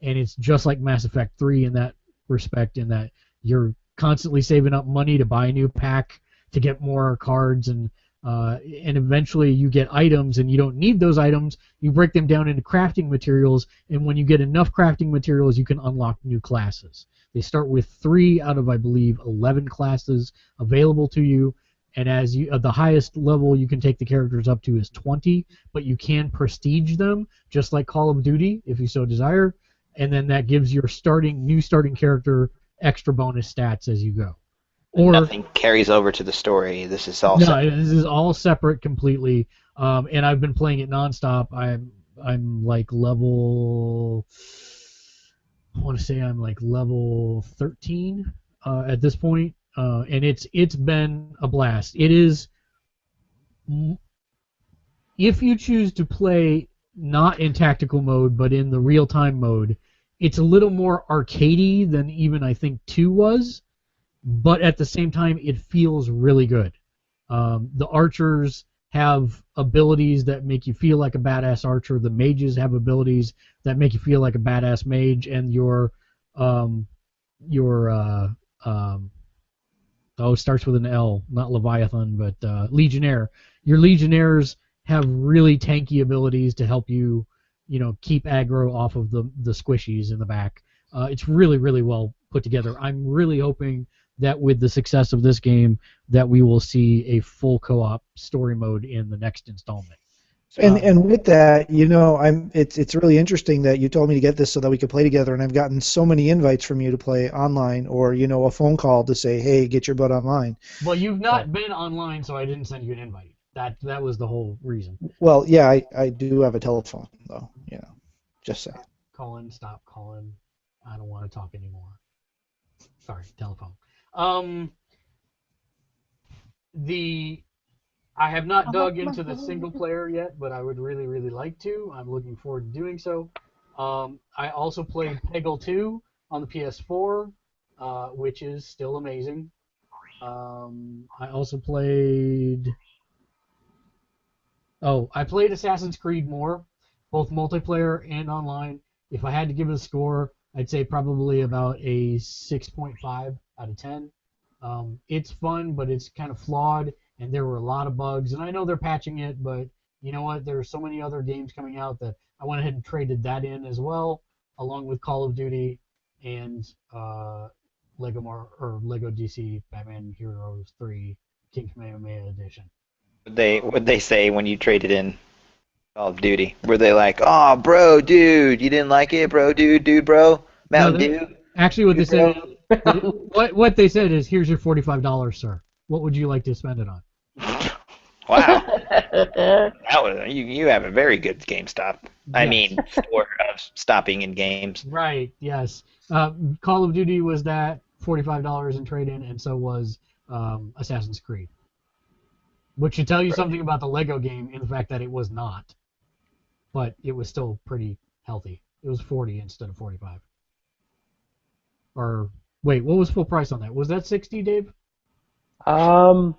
And it's just like Mass Effect 3 in that respect, in that you're constantly saving up money to buy a new pack to get more cards, and eventually you get items, and you don't need those items. You break them down into crafting materials, and when you get enough crafting materials, you can unlock new classes. They start with 3 out of, I believe, 11 classes available to you, and as you the highest level you can take the characters up to is 20, but you can prestige them just like Call of Duty if you so desire, and then that gives your new starting character extra bonus stats as you go. Or Nothing carries over to the story. This is all no, separate. this is all separate completely. And I've been playing it nonstop. I'm like level, I want to say I'm like level 13 at this point, and it's been a blast. It is, if you choose to play not in tactical mode but in the real-time mode, it's a little more arcadey than even I think 2 was, but at the same time it feels really good. The archers have abilities that make you feel like a badass archer. The mages have abilities that make you feel like a badass mage, and your it starts with an L, not Leviathan, but Legionnaire. Your Legionnaires have really tanky abilities to help you, keep aggro off of the squishies in the back. It's really, really well put together. I'm really hoping that with the success of this game, that we will see a full co-op story mode in the next installment. And with that, it's really interesting that you told me to get this so that we could play together, and I've gotten so many invites from you to play online, or a phone call to say, hey, get your butt online. Well, you've not been online, so I didn't send you an invite. That was the whole reason. Well, yeah, I do have a telephone though, just saying. Colin, stop calling. I don't want to talk anymore. Sorry, telephone. I have not dug into the single player yet, but I would really, really like to. I'm looking forward to doing so. I also played Peggle 2 on the PS4, which is still amazing. I also played... I played Assassin's Creed more, both multiplayer and online. If I had to give it a score, I'd say probably about a 6.5 out of 10. It's fun, but it's kind of flawed, and there were a lot of bugs. And I know they're patching it, but you know what? There are so many other games coming out that I went ahead and traded that in as well, along with Call of Duty and Lego DC Batman Heroes 3 King Kamehameha Edition. What'd they say when you traded in Call of Duty? Were they like, "Oh, bro, dude, you didn't like it, bro, dude, bro, Mountain Dew"? Actually, what they said, what they said is, "Here's your $45, sir. What would you like to spend it on?" Wow, that was you have a very good GameStop. I Yes. mean, for stopping in games. Right. Yes. Call of Duty was that $45 in trade-in, and so was Assassin's Creed. Which should tell you something about the Lego game in the fact that it was not, but it was still pretty healthy. It was 40 instead of 45. Or wait, what was full price on that? Was that 60, Dave? I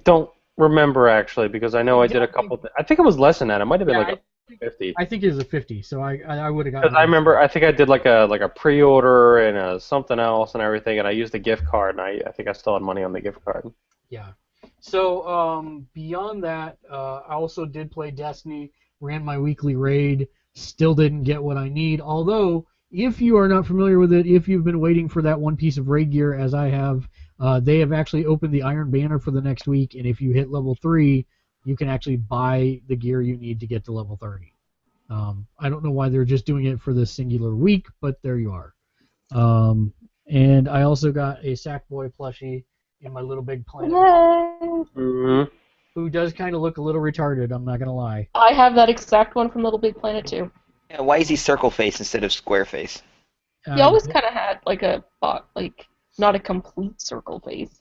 don't remember actually, because I know I did a couple. I think it was less than that. It might have been like a 50. I think it was a 50. So I would have gotten. Because I remember, I think I did like a pre-order and something else and everything, and I used a gift card, and I think I still had money on the gift card. Yeah. So beyond that, I also did play Destiny. Ran my weekly raid. Still didn't get what I need. Although, if you are not familiar with it, if you've been waiting for that one piece of raid gear, as I have, they have actually opened the Iron Banner for the next week, and if you hit level 3, you can actually buy the gear you need to get to level 30. I don't know why they're just doing it for this singular week, but there you are. And I also got a Sackboy plushie in my Little Big Planet, Mm-hmm. who does kind of look a little retarded, I'm not going to lie. I have that exact one from Little Big Planet too. Yeah, why is he circle face instead of square face? He always kind of had like not a complete circle face.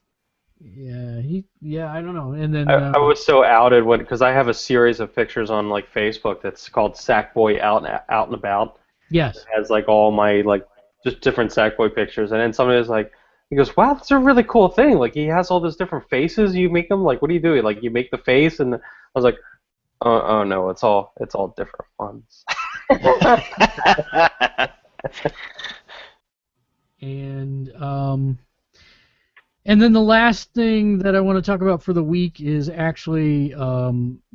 Yeah, I don't know. And then I was so outed because I have a series of pictures on like Facebook that's called Sackboy Out and About. yes, It has like all my like just different Sackboy pictures, and then somebody was like, he goes, "Wow, that's a really cool thing. Like he has all those different faces. You make them like, what do you do? Like you make the face?" And I was like, "Oh no, it's all different ones." And then the last thing that I want to talk about for the week is actually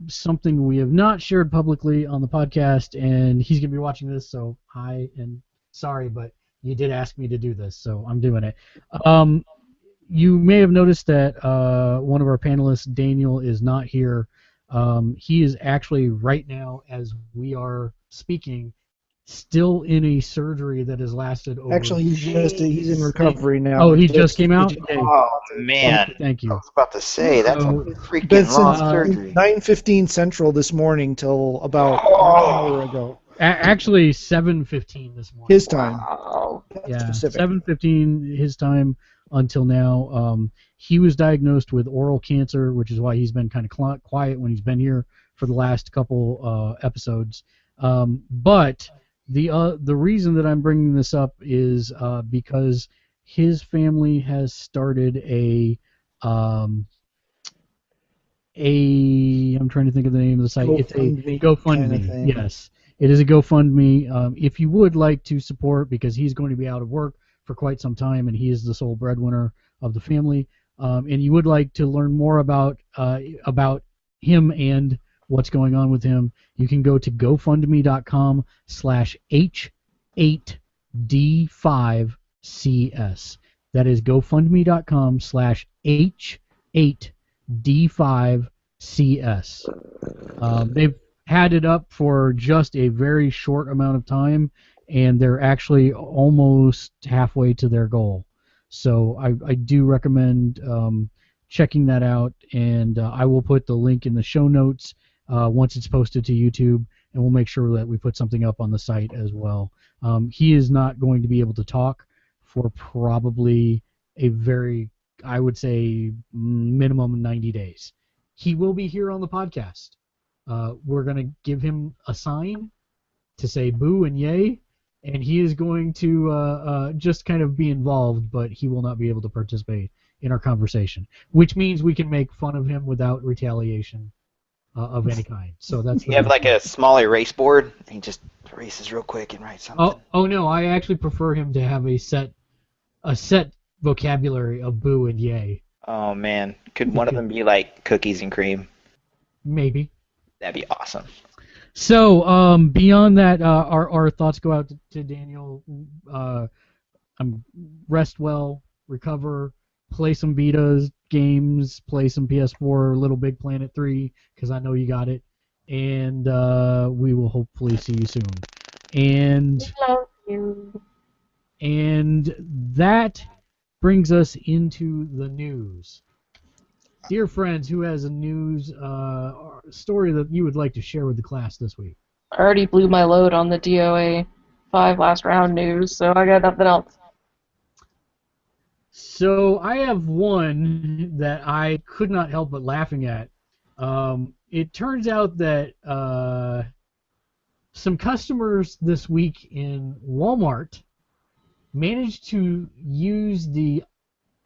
something we have not shared publicly on the podcast, and he's going to be watching this, so hi, and sorry, but you did ask me to do this, so I'm doing it. You may have noticed that one of our panelists, Daniel, is not here. He is actually, right now, as we are speaking, still in a surgery that has lasted over... Actually, he's in recovery now. Oh, he just came out? Okay. Oh man, Thank I you. was about to say that's a So, freaking Been long since surgery. 9:15 Central this morning till about an hour ago. Actually, 7:15 this morning. His time. Wow. Yeah, Specific. 7:15 his time until now. He was diagnosed with oral cancer, which is why he's been kind of quiet when he's been here for the last couple episodes. But the reason that I'm bringing this up is because his family has started I'm trying to think of the name of the site. It's a GoFundMe. kind of thing. Yes, it is a GoFundMe. If you would like to support, because he's going to be out of work for quite some time, and he is the sole breadwinner of the family, and you would like to learn more about him and what's going on with him, you can go to gofundme.com/H8D5CS. That is gofundme.com/H8D5CS. They've had it up for just a very short amount of time, and they're actually almost halfway to their goal. So I do recommend checking that out, and I will put the link in the show notes once it's posted to YouTube, and we'll make sure that we put something up on the site as well. He is not going to be able to talk for probably I would say, minimum 90 days. He will be here on the podcast. We're going to give him a sign to say boo and yay, and he is going to just kind of be involved, but he will not be able to participate in our conversation, which means we can make fun of him without retaliation of any kind. So that's You have like a small erase board, and he just erases real quick and writes something. Oh no, I actually prefer him to have a set vocabulary of boo and yay. Oh man, could one of them be like cookies and cream? Maybe. That'd be awesome. So beyond that, our thoughts go out to Daniel. Rest well, recover, play some Vita games, play some PS4 Little Big Planet 3, because I know you got it, and we will hopefully see you soon. And Love you. And that brings us into the news. Dear friends, who has a news story that you would like to share with the class this week? I already blew my load on the DOA 5 last round news, so I got nothing else. So I have one that I could not help but laughing at. It turns out that some customers this week in Walmart managed to use the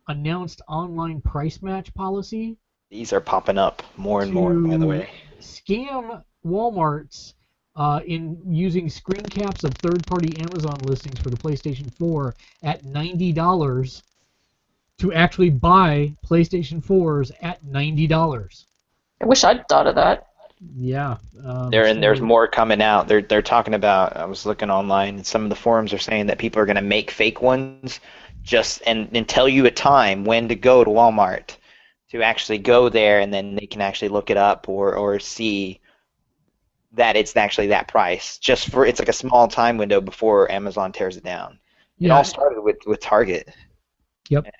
announced online price match policy. These are popping up more and more, by the way. Scam Walmarts in using screen caps of third-party Amazon listings for the PlayStation 4 at $90 to actually buy PlayStation 4s at $90. I wish I'd thought of that. Yeah. There's more coming out. They're talking about. I was looking online, and some of the forums are saying that people are going to make fake ones, and tell you a time when to go to Walmart, to actually go there, and then they can actually look it up or see that it's actually that price. It's like a small time window before Amazon tears it down. It all started with Target. Yep. And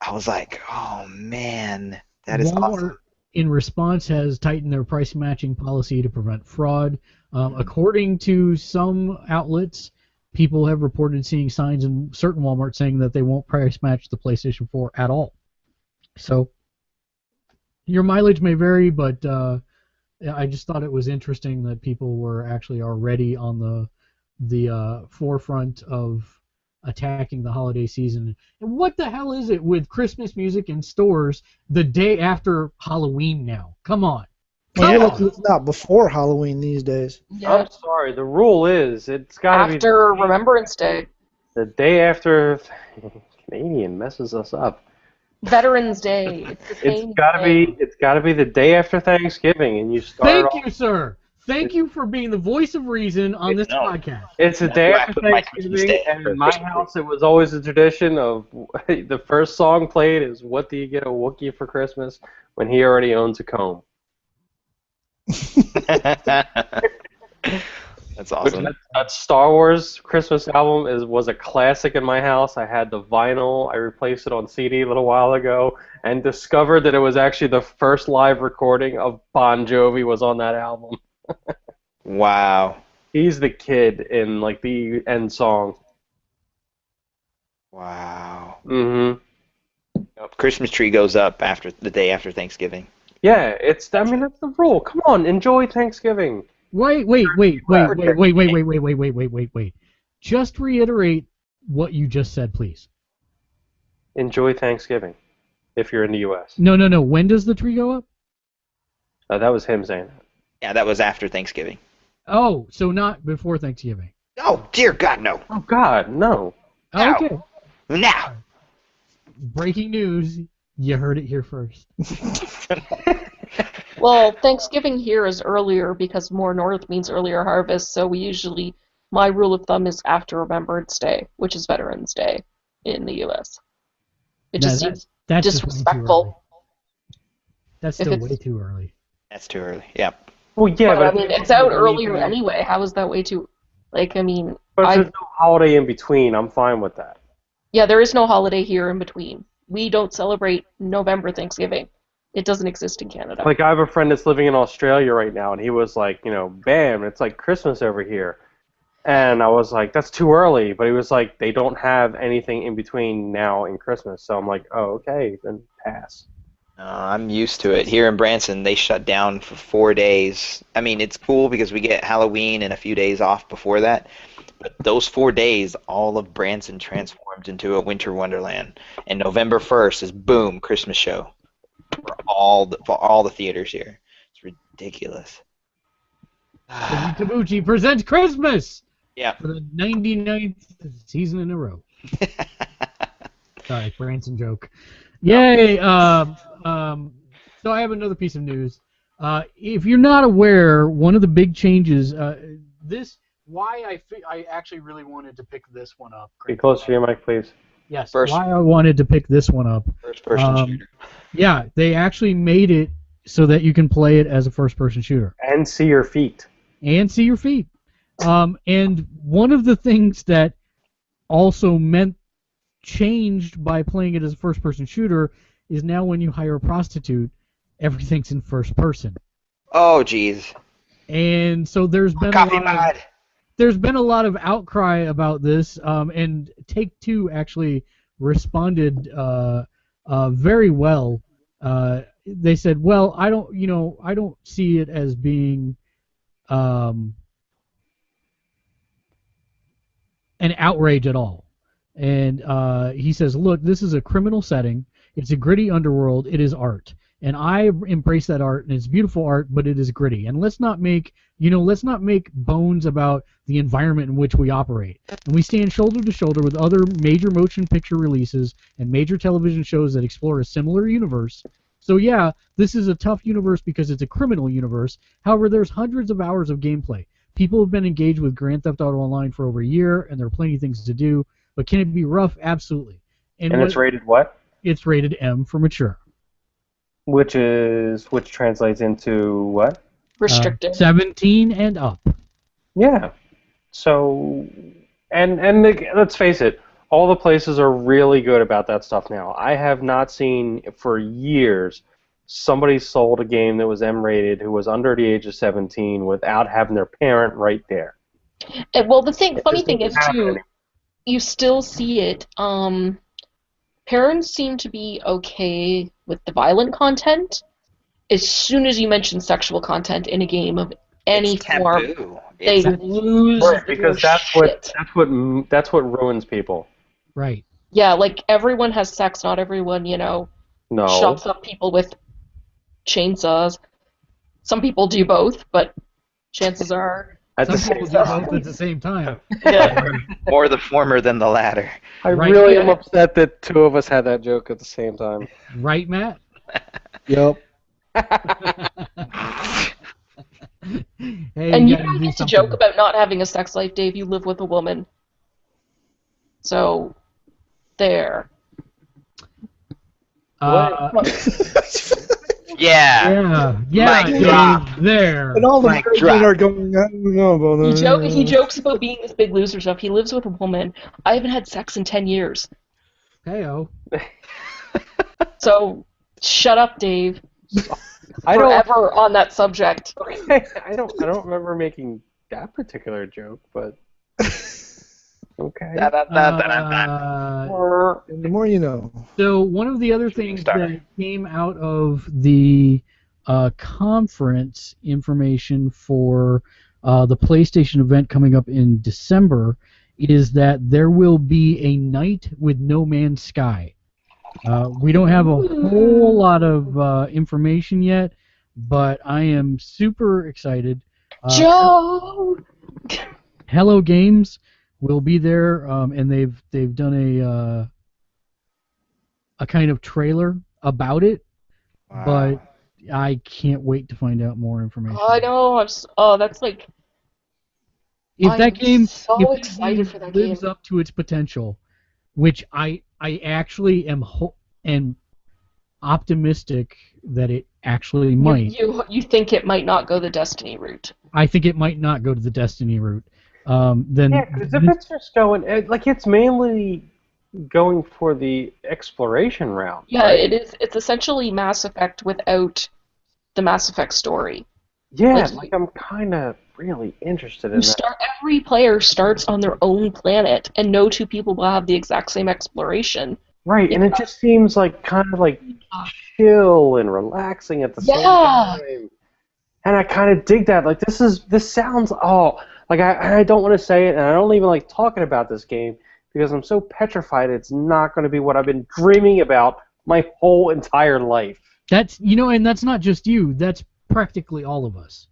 I was like, oh man, that is Walmart, awesome. in response, has tightened their price matching policy to prevent fraud. According to some outlets, people have reported seeing signs in certain Walmart saying that they won't price match the PlayStation 4 at all. So your mileage may vary, but I just thought it was interesting that people were actually already on the forefront of attacking the holiday season. And what the hell is it with Christmas music in stores the day after Halloween now? Come on. Well, you're lucky it's not before Halloween these days. Yeah. I'm sorry. The rule is it's got to be After Remembrance Day. the day after. Canadian messes us up. Veterans Day. It's the same It's got to thing. be. It's got to be the day after Thanksgiving, and you start. Thank you, sir. Thank you for being the voice of reason on this podcast. It's the That's day why I after put my Christmas Thanksgiving, day and for in my Christmas house it was always a tradition of the first song played is "What do you get a Wookiee for Christmas?" when he already owns a comb. That's awesome. That Star Wars Christmas album was a classic in my house. I had the vinyl. I replaced it on CD a little while ago, and discovered that it was actually the first live recording of Bon Jovi was on that album. Wow. He's the kid in like the end song. Wow. Mm-hmm. Christmas tree goes up after the day after Thanksgiving. Yeah, that's the rule. Come on, enjoy Thanksgiving. Wait. Just reiterate what you just said, please. Enjoy Thanksgiving, if you're in the U.S. No. When does the tree go up? That was him saying that. Yeah, that was after Thanksgiving. Oh, so not before Thanksgiving. Oh, dear God, no. Oh God, no. Ow. Okay. Now. Breaking news. You heard it here first. Well, Thanksgiving here is earlier because more north means earlier harvest, so my rule of thumb is after Remembrance Day, which is Veterans Day in the U.S. It just seems that's just way too disrespectful. early. That's If still it's- way too early. That's too early. Yep. Well, yeah, But, I but mean, it's out earlier anyway. How is that way too... Like, I mean, but if there's no holiday in between, I'm fine with that. yeah, there is no holiday here in between. We don't celebrate November Thanksgiving. It doesn't exist in Canada. Like, I have a friend that's living in Australia right now, and he was like, bam, it's like Christmas over here. And I was like, that's too early. But he was like, they don't have anything in between now and Christmas. So I'm like, oh, okay, then pass. I'm used to it. Here in Branson, they shut down for 4 days. I mean, it's cool because we get Halloween and a few days off before that. But those 4 days, all of Branson transformed into a winter wonderland. And November 1st is boom, Christmas show for all the theaters here. It's ridiculous. Tabuchi presents Christmas Yeah. for the 99th season in a row. Sorry, Branson joke. Yay! So I have another piece of news. If you're not aware, one of the big changes, why I actually really wanted to pick this one up. Be close to your mic, please. Yes, First- why I wanted to pick this one up. First-person shooter. Yeah, they actually made it so that you can play it as a first-person shooter. And see your feet. And see your feet. And one of the things that also changed by playing it as a first-person shooter is now when you hire a prostitute, everything's in first person. Oh, jeez. And so there's been a lot of outcry about this, and Take-Two actually responded very well. They said, "Well, I don't see it as being an outrage at all." And he says, "Look, this is a criminal setting. It's a gritty underworld. It is art, and I embrace that art, and it's beautiful art, but it is gritty. And let's not make bones about the environment in which we operate. And we stand shoulder to shoulder with other major motion picture releases and major television shows that explore a similar universe. So yeah, this is a tough universe because it's a criminal universe. However, there's hundreds of hours of gameplay. People have been engaged with Grand Theft Auto Online for over a year, and there are plenty of things to do. But can it be rough? Absolutely. And it's rated what? It's rated M for mature. Which translates into what? Restricted. 17 and up. Yeah. So, and let's face it, all the places are really good about that stuff now. I have not seen for years somebody sold a game that was M-rated who was under the age of 17 without having their parent right there. Well, the funny just thing is doesn't too, happen. you still see it. Parents seem to be okay with the violent content. As soon as you mention sexual content in a game of any It's form, taboo. they It's lose Right, their because shit. that's what ruins people. Right. Yeah, like everyone has sex. Not everyone, No. chops up people with chainsaws. Some people do both, but chances are, At the Some same people do time. both at the same time. yeah. more the former than the latter. I Right. really am upset that two of us had that joke at the same time. Right, Matt? Yep. Hey, And you gotta don't do get to something. joke about not having a sex life, Dave. You live with a woman. So, there. Yeah. Yeah, Mic Dave, drop. there. And all the Mic virgins drop. are going, I don't know about that. He jokes about being this big loser stuff. He lives with a woman. I haven't had sex in 10 years. Heyo. So, shut up, Dave. I don't. Forever on that subject. I don't remember making that particular joke, but okay. The more you know. So one of the other things star. that came out of the conference information for the PlayStation event coming up in December is that there will be a night with No Man's Sky. We don't have a whole lot of information yet, but I am super excited. Joe! Hello Games will be there, and they've done a kind of trailer about it, but I can't wait to find out more information. I know. That's like. If that game, so if that excited game for that lives game. up to its potential, which I actually am optimistic that it actually might. You think it might not go the Destiny route? I think it might not go to the Destiny route. Then Yeah, because if it's just going, it's mainly going for the exploration route. Yeah, right? it is. It's essentially Mass Effect without the Mass Effect story. Yeah, like- I'm kind of really interested in that. Every player starts on their own planet, and no two people will have the exact same exploration. Right, and it just seems like kind of like chill and relaxing at the same Yeah. time. And I kind of dig that. Like this sounds like I don't want to say it, and I don't even like talking about this game because I'm so petrified it's not going to be what I've been dreaming about my whole entire life. That's and that's not just you. That's practically all of us.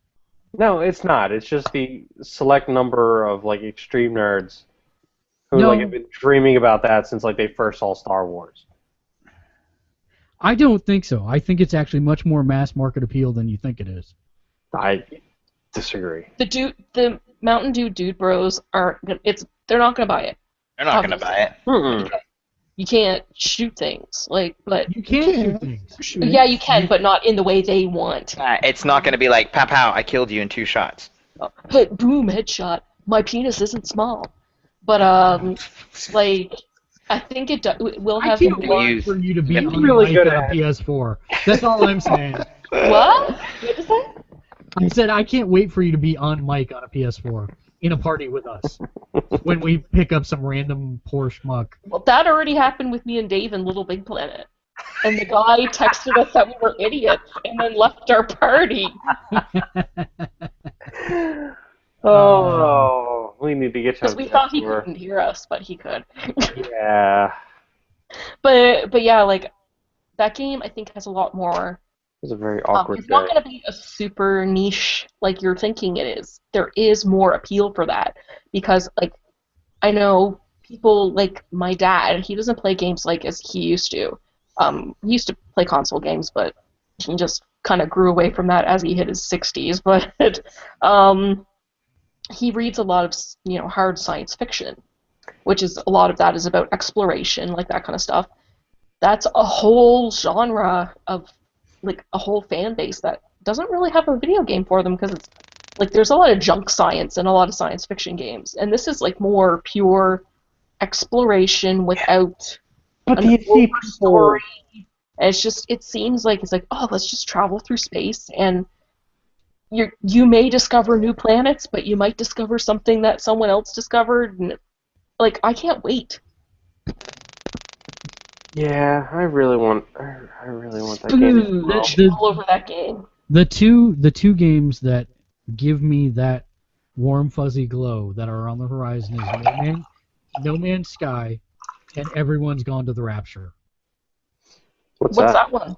No, it's not. It's just the select number of like extreme nerds who No. like have been dreaming about that since like they first saw Star Wars. I don't think so. I think it's actually much more mass market appeal than you think it is. I disagree. The Mountain Dew Dude Bros they're not gonna buy it. They're not going to buy it. Mm-mm. You can't shoot things but You can shoot things. yeah, you can, but not in the way they want. It's not going to be like, pow pow, I killed you in 2 shots. But boom, headshot. My penis isn't small, but like I think it will I have can't more. wait for you to be It's on really mic good on a at PS4. That's all I'm saying. What? What did you say? I said I can't wait for you to be on mic on a PS4 in a party with us when we pick up some random poor schmuck. Well, that already happened with me and Dave in Little Big Planet. And the guy texted us that we were idiots and then left our party. Oh, we need to get you Because on we thought he tour. couldn't hear us, but he could. Yeah, But yeah, like that game I think has a lot more. it was a very awkward It's not day. going to be a super niche like you're thinking it is. There is more appeal for that because like I know people like my dad. He doesn't play games like as he used to. He used to play console games, but he just kind of grew away from that as he hit his 60s. But he reads a lot of hard science fiction, which is a lot of that is about exploration, like that kind of stuff. That's a whole genre of like a whole fan base that doesn't really have a video game for them because it's like there's a lot of junk science in a lot of science fiction games, and this is like more pure exploration without But an do you see people? story. And it seems like it's like, oh, let's just travel through space and you may discover new planets, but you might discover something that someone else discovered, and like I can't wait. Yeah, I really want that game. All over that game. The two games that give me that warm fuzzy glow that are on the horizon is No Man's Sky, and Everyone's Gone to the Rapture. What's that one?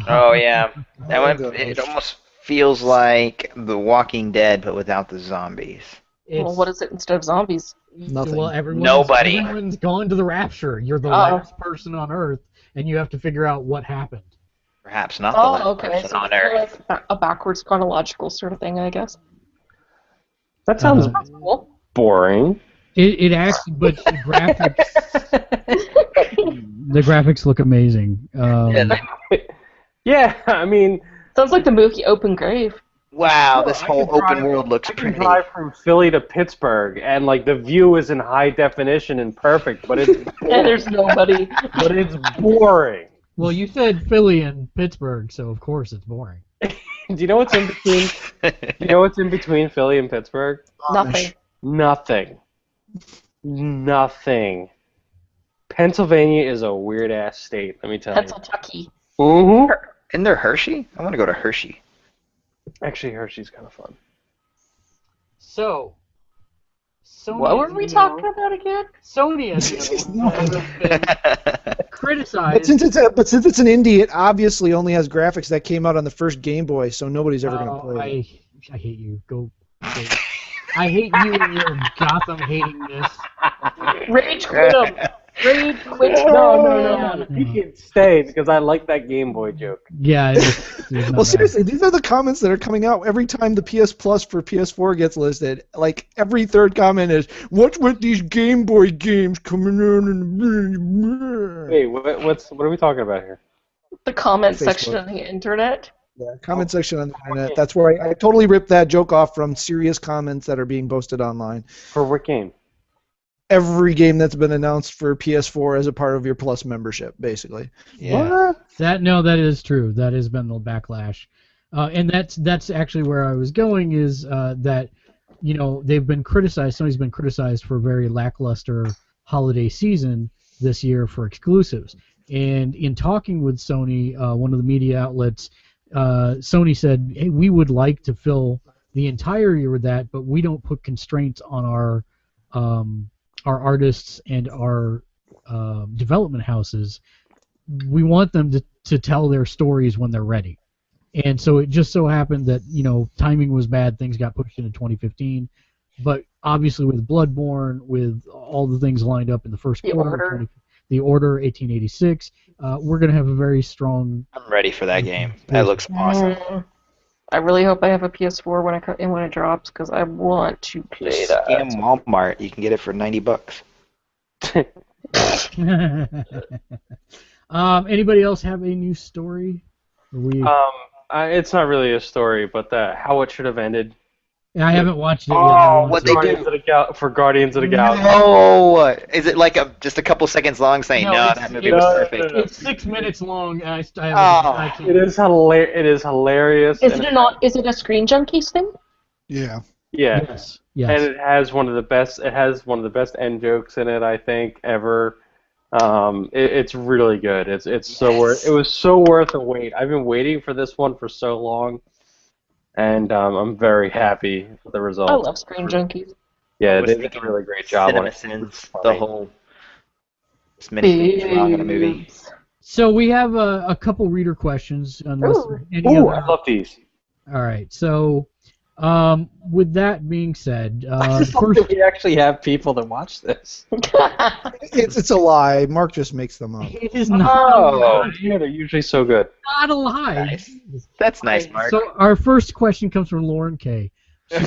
Oh yeah, that one. It almost feels like The Walking Dead, but without the zombies. Well, what is it instead of zombies? Nothing. Well, Nobody. Everyone's gone to the Rapture. You're the last person on Earth, and you have to figure out what happened. Perhaps not the last okay. person So on it's Earth. like a backwards chronological sort of thing, I guess. That sounds Cool. boring. It actually, but the graphics look amazing. Yeah, I mean, Sounds like the movie Open Grave. Wow, No, this I whole could open drive- world looks I can pretty. drive from Philly to Pittsburgh, and like the view is in high definition and perfect, but it's And there's nobody. but it's boring. Well, you said Philly and Pittsburgh, so of course it's boring. Do you know what's in between? You know what's in between Philly and Pittsburgh? Nothing. Nothing. Pennsylvania is a weird ass state. Let me tell you. Pennsylvania. Mm-hmm. Isn't there Hershey? I want to go to Hershey. Actually, Hershey's kind of fun. So, Sony What were we talking about again? Sony has been criticized. But since it's an indie, it obviously only has graphics that came out on the first Game Boy, so nobody's ever going to play it. I hate you. Go. I hate you and your Gotham hatingness. Rage quit him. Rage quit. No. You can stay because I like that Game Boy joke. Yeah. Well, seriously, these are the comments that are coming out every time the PS Plus for PS4 gets listed. Like, every third comment is, what's with these Game Boy games coming in? Wait, what are we talking about here? The comment Facebook. section on the internet. Yeah, comment section on the internet. That's where I totally ripped that joke off from serious comments that are being posted online. For what game? Every game that's been announced for PS4 as a part of your Plus membership, basically. Yeah. That is true. That has been the backlash, and that's actually where I was going. Is that they've been criticized. Sony's been criticized for a very lackluster holiday season this year for exclusives. And in talking with Sony, one of the media outlets, Sony said, "Hey, we would like to fill the entire year with that, but we don't put constraints on our artists and our development houses. We want them to tell their stories when they're ready." And so it just so happened that timing was bad. Things got pushed into 2015, but obviously with Bloodborne, with all the things lined up in the first quarter of The Order 1886, we're going to have a very strong... I'm ready for that game. That looks awesome. I really hope I have a PS4 when it drops because I want to play that. Scam Walmart. You can get it for $90. Anybody else have a new story? It's not really a story, but how it should have ended. I haven't watched it yet. What they do for Guardians of the Galaxy. No! Is it like just a couple seconds long saying, No, that movie was perfect? It's 6 minutes long. I can't. It is hilarious. Is it a Screen Junkies thing? Yeah. Yeah. Yes. And it has one of the best. It has one of the best end jokes in it, I think, ever. It's really good. It's so worth. It was so worth the wait. I've been waiting for this one for so long, and I'm very happy with the result. I love Screen Junkies. Yeah, they did a really great job on it. CinemaSins, the whole... This many things wrong in a movie. So we have a couple reader questions. Unless any Ooh, other... I love these. All right. So with that being said, First, we actually have people that watch this. It's a lie. Mark just makes them up. it is not, Yeah, they're usually so good. not a lie. Nice. That's nice, Mark. So our first question comes from Lauren K.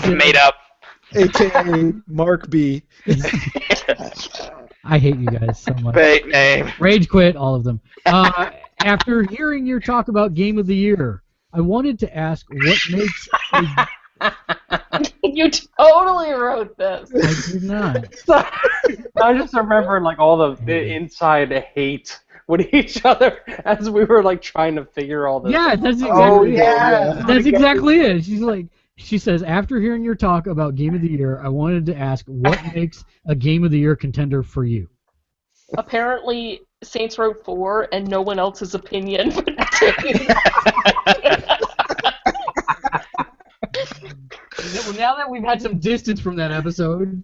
Made up. AKA Mark B. I hate you guys so much. Fake name. Rage quit, all of them. After hearing your talk about Game of the Year, I wanted to ask what makes a... You totally wrote this. I did not. I just remember like all the inside hate with each other as we were like trying to figure all this. Yeah, that's exactly Oh it. yeah. That's exactly it. She says, after hearing your talk about Game of the Year, I wanted to ask what makes a Game of the Year contender for you. Apparently, Saints Row 4 and no one else's opinion. Well, now that we've had some distance from that episode,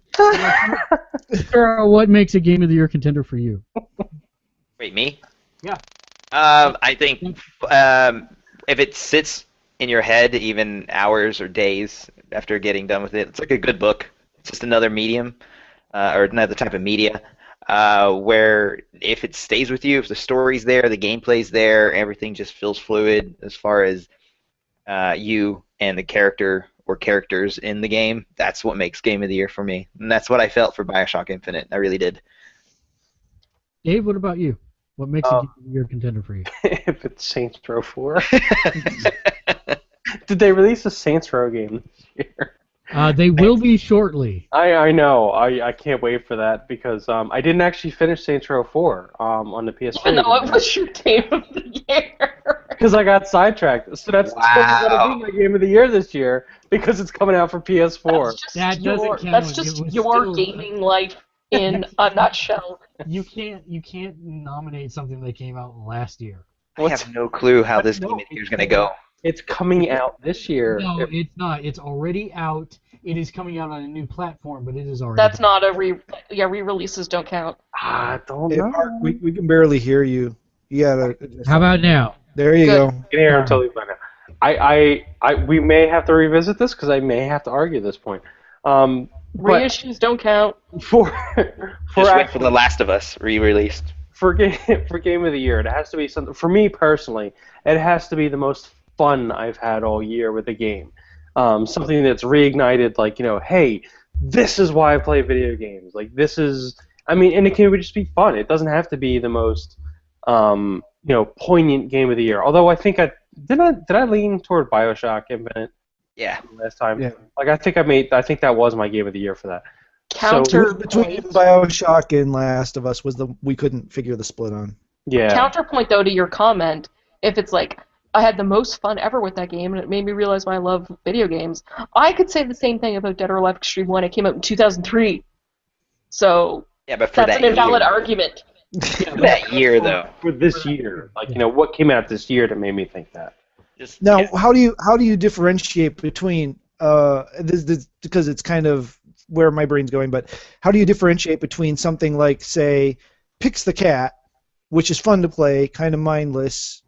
Sarah, what makes a Game of the Year contender for you? Wait, me? Yeah. I think if it sits in your head even hours or days after getting done with it, it's like a good book. It's just another medium or another type of media where if it stays with you, if the story's there, the gameplay's there, everything just feels fluid as far as you and the character or characters in the game, that's what makes Game of the Year for me. And that's what I felt for Bioshock Infinite. I really did. Dave, what about you? What makes a Game of the Year contender for you? If it's Saints Row 4. Did they release a Saints Row game this year? They will be shortly. I know. I can't wait for that because I didn't actually finish Saints Row 4 on the PS3. Even though it was your game of the year. Because I got sidetracked. So that's totally going to be my game of the year this year because it's coming out for PS4. That doesn't count. That's just your gaming life in a nutshell. You can't nominate something that came out last year. I have no clue how this Game of the Year is going to go. It's coming out this year. No, it's not. It's already out. It is coming out on a new platform, but it is already That's out. not a re-releases don't count. I don't Hey, know. Mark, we can barely hear you. You gotta. How about now? There you Good. go. I can hear him totally fine now. We may have to revisit this because I may have to argue this point. But Reissues don't count. for Just wait for The Last of Us re-released. for game of the year, it has to be something. For me personally, it has to be the most fun I've had all year with a game. Something that's reignited, like, hey, this is why I play video games. Like, this is, and it can just be fun. It doesn't have to be the most, poignant game of the year. Although I think did I lean toward Bioshock Infinite Yeah. last time? Yeah. Like, I think that was my game of the year for that. Counter Between Bioshock and Last of Us was we couldn't figure the split on. Yeah. Counterpoint, though, to your comment, if it's like, I had the most fun ever with that game, and it made me realize why I love video games, I could say the same thing about Dead or Alive Extreme 1. It came out in 2003. So Yeah, but for that's that an invalid year. argument. That year, though. For this year, like, what came out this year that made me think that? Just, Now, yeah. how do you differentiate between this because it's kind of where my brain's going, but how do you differentiate between something like, say, Pix the Cat, which is fun to play, kind of mindless,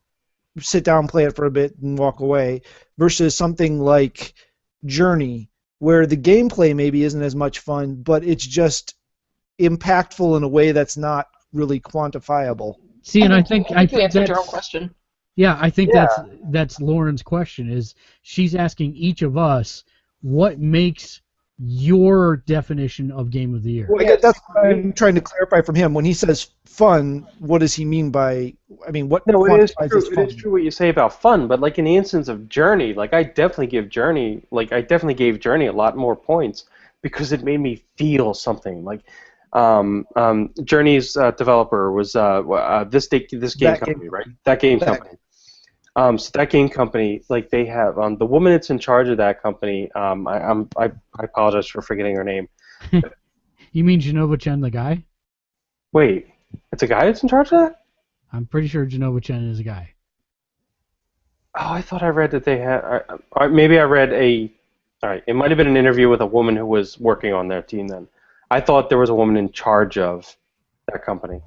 sit down, play it for a bit, and walk away, versus something like Journey, where the gameplay maybe isn't as much fun, but it's just impactful in a way that's not really quantifiable. See, and I think you answered your own that's question. yeah, I think that's Lauren's question. Is she's asking each of us what makes your definition of Game of the Year? Well, that's what I'm trying to clarify from him. When he says fun, what does he mean by? What No, it is quantifies true. as fun? It is true what you say about fun, but like in the instance of Journey, like I definitely gave Journey a lot more points because it made me feel something. Like Journey's developer was this game company, right? That game company. So that game company, like they have the woman that's in charge of that company. I apologize for forgetting her name. You mean Genova Chen, the guy? Wait, it's a guy that's in charge of that? I'm pretty sure Genova Chen is a guy. Oh, I thought I read that they had. Maybe I read a. All right, it might have been an interview with a woman who was working on their team then. I thought there was a woman in charge of that company.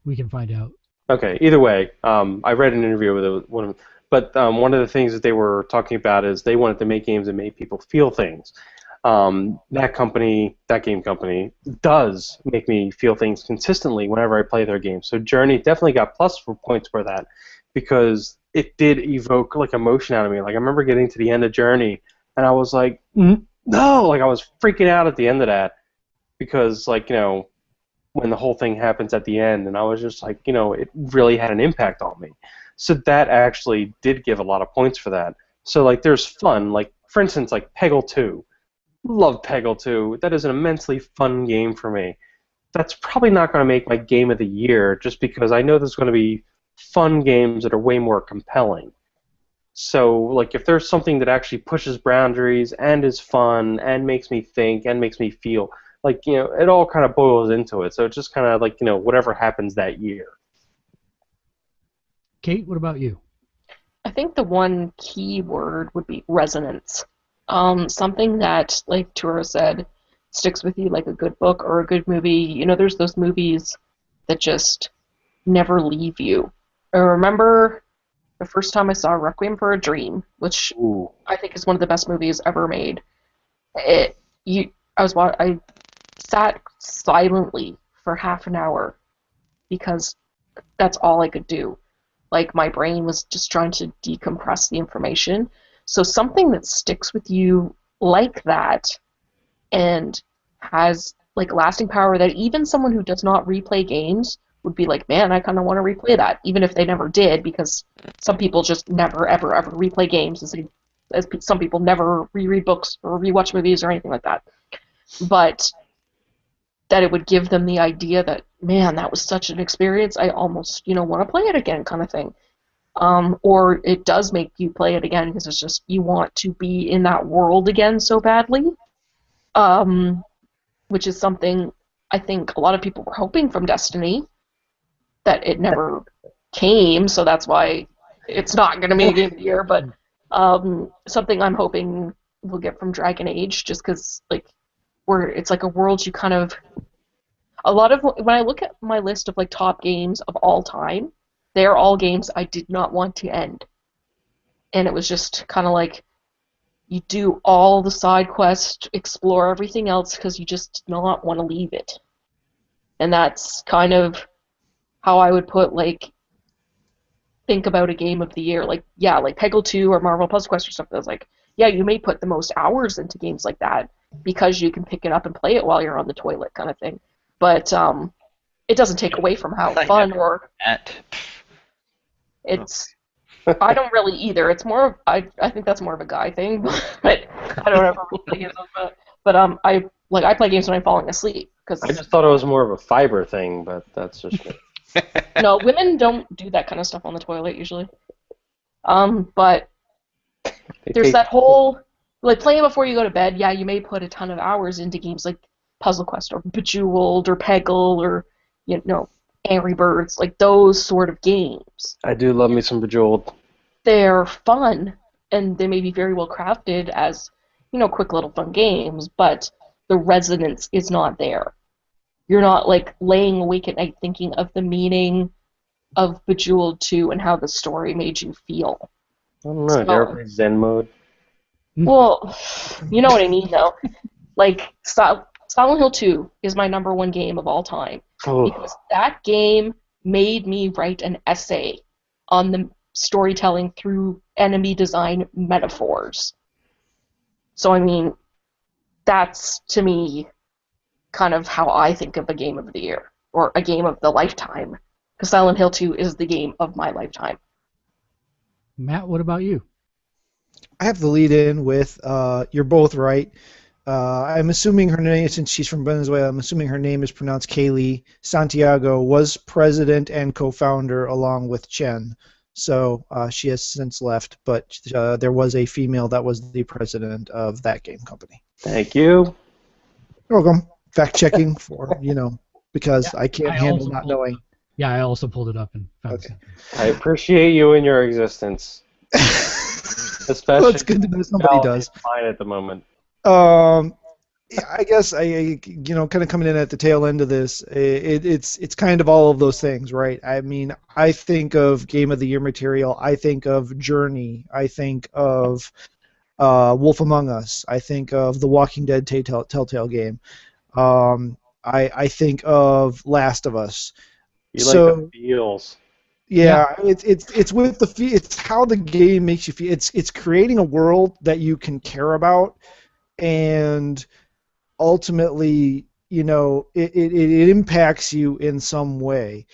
We can find out. Okay, either way, I read an interview with a woman, but one of the things that they were talking about is they wanted to make games that made people feel things. That game company, does make me feel things consistently whenever I play their games. So Journey definitely got plus for points for that because it did evoke like emotion out of me. Like I remember getting to the end of Journey and I was like, no, like I was freaking out at the end of that because like when the whole thing happens at the end, and I was just like, it really had an impact on me. So that actually did give a lot of points for that. So like there's fun, like for instance, like Peggle 2. Love Peggle 2. That is an immensely fun game for me. that's probably not going to make my game of the year, just because I know there's going to be fun games that are way more compelling. So, like, if there's something that actually pushes boundaries and is fun and makes me think and makes me feel, like, it all kind of boils into it. So it's just kind of like, whatever happens that year. Kate, what about you? I think the one key word would be resonance. Something that, like Tura said, sticks with you like a good book or a good movie. There's those movies that just never leave you. I remember the first time I saw Requiem for a Dream, which Ooh. I think is one of the best movies ever made. I sat silently for half an hour because that's all I could do. Like, my brain was just trying to decompress the information. So something that sticks with you like that and has, like, lasting power that even someone who does not replay games would be like, man, I kind of want to replay that, even if they never did, because some people just never, ever, ever replay games, as some people never reread books or rewatch movies or anything like that. But that it would give them the idea that, man, that was such an experience, I almost, want to play it again, kind of thing. Or it does make you play it again because it's just you want to be in that world again so badly, which is something I think a lot of people were hoping from Destiny, that it never came, so that's why it's not going to be a game of the year, but something I'm hoping we'll get from Dragon Age, just because, like, where it's like a world you kind of... when I look at my list of, like, top games of all time, they're all games I did not want to end. And it was just kind of like, you do all the side quests, explore everything else, because you just did not want to leave it. And that's kind of how I would put, like, think about a game of the year. Like, yeah, like Peggle 2 or Marvel Puzzle Quest or something. It's like, yeah, you may put the most hours into games like that because you can pick it up and play it while you're on the toilet, kind of thing. But it doesn't take away from how fun or... It's... I don't really either. It's more of... I think that's more of a guy thing, but I don't ever really play games. But I play games when I'm falling asleep. I just thought it was more of a fiber thing, but that's just me. No, women don't do that kind of stuff on the toilet usually. But there's that whole, like, playing before you go to bed. Yeah, you may put a ton of hours into games like Puzzle Quest or Bejeweled or Peggle or Angry Birds, like those sort of games. I do love me some Bejeweled. They're fun and they may be very well crafted as quick little fun games, but the resonance is not there. You're not, like, laying awake at night thinking of the meaning of Bejeweled 2 and how the story made you feel. I don't know. Did you ever play Zen mode? Well, you know what I mean, though. Like, Silent Hill 2 is my number one game of all time. Oh. Because that game made me write an essay on the storytelling through enemy design metaphors. So, I mean, that's, to me, kind of how I think of a game of the year, or a game of the lifetime, because Silent Hill 2 is the game of my lifetime. Matt, what about you? I have to lead in with, you're both right. I'm assuming her name, since she's from Venezuela, I'm assuming her name is pronounced Kaylee. Santiago was president and co-founder along with Chen. So she has since left, but there was a female that was the president of that game company. Thank you. You're welcome. Fact-checking for, because I can't handle not knowing. Yeah, I also pulled it up and found Okay. it. I appreciate you and your existence. Especially Well, it's good to know somebody does. Fine at the moment. I guess kind of coming in at the tail end of this, it's kind of all of those things, right? I mean, I think of Game of the Year material. I think of Journey. I think of Wolf Among Us. I think of the Walking Dead Telltale game. I think of Last of Us. You like the feels. Yeah, it's with the it's how the game makes you feel. It's creating a world that you can care about, and ultimately, it impacts you in some way.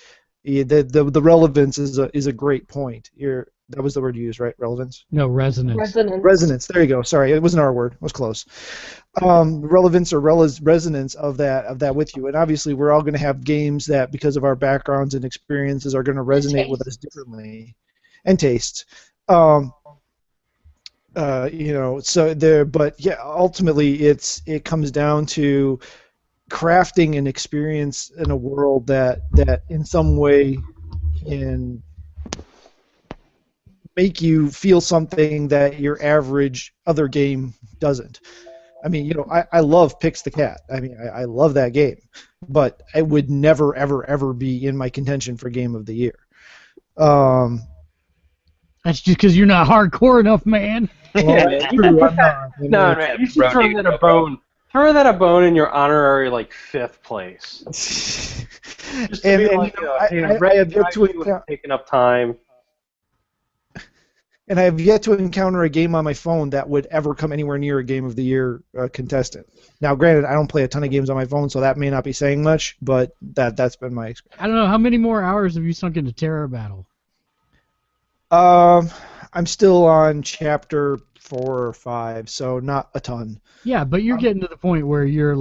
The relevance is a great point. That was the word you used, right? Relevance? No, resonance. Resonance. There you go. Sorry, it wasn't our word. It was close. Relevance or resonance of that with you. And obviously, we're all going to have games that, because of our backgrounds and experiences, are going to resonate with us differently, and taste. So there. But yeah, ultimately, it comes down to crafting an experience in a world that in some way can make you feel something that your average other game doesn't. I mean, I love Pix the Cat. I mean, I love that game, but it would never, ever, ever be in my contention for Game of the Year. That's just because you're not hardcore enough, man. Well, true, I'm not. No, man, you should throw that a bone. Throw that a bone in your honorary fifth place. Just to be I have yet to taking up time. And I have yet to encounter a game on my phone that would ever come anywhere near a Game of the Year contestant. Now, granted, I don't play a ton of games on my phone, so that may not be saying much, but that's been my experience. I don't know, how many more hours have you sunk into Terror Battle? I'm still on chapter 4 or 5, so not a ton. Yeah, but you're getting to the point where you're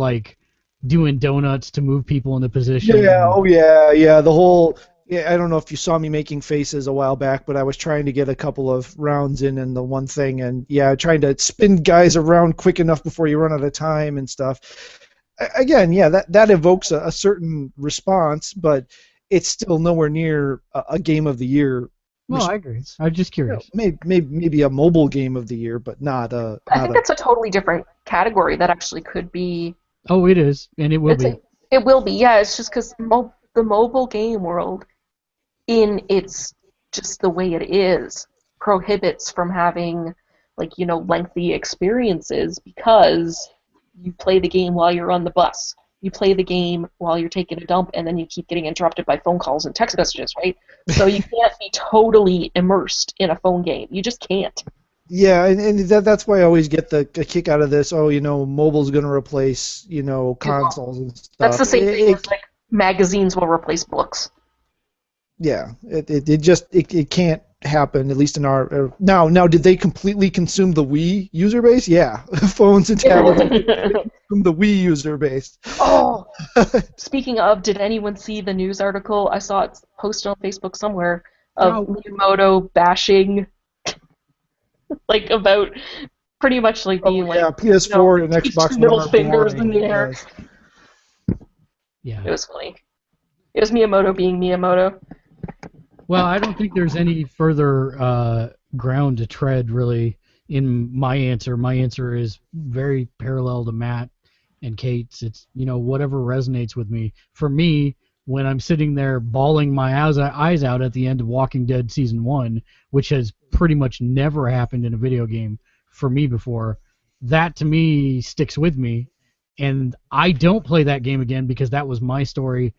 doing donuts to move people into position. Yeah, the whole... Yeah, I don't know if you saw me making faces a while back, but I was trying to get a couple of rounds in the one thing, and yeah, trying to spin guys around quick enough before you run out of time and stuff. Again, yeah, that evokes a certain response, but it's still nowhere near a Game of the Year. Well, I agree. I'm just curious. Maybe a mobile Game of the Year, but not a... I think that's a totally different category that actually could be... Oh, it is, and it will be. It will be, yeah. It's just because the mobile game world, in its just the way it is, prohibits from having lengthy experiences, because you play the game while you're on the bus, you play the game while you're taking a dump, and then you keep getting interrupted by phone calls and text messages, right? So you can't be totally immersed in a phone game. You just can't. Yeah, and that's why I always get the kick out of this. Oh, mobile's going to replace consoles and stuff. That's the same thing as magazines will replace books. Yeah, it can't happen, at least in our... Now, did they completely consume the Wii user base? Yeah, phones and tablets consume the Wii user base. Oh, speaking of, did anyone see the news article? I saw it posted on Facebook somewhere of Miyamoto bashing, about pretty much being PS4 and Xbox One middle fingers in the air. Yeah, it was funny. It was Miyamoto being Miyamoto. Well, I don't think there's any further ground to tread, really, in my answer. My answer is very parallel to Matt and Kate's. It's, whatever resonates with me. For me, when I'm sitting there bawling my eyes out at the end of Walking Dead Season 1, which has pretty much never happened in a video game for me before, that to me sticks with me. And I don't play that game again because that was my story.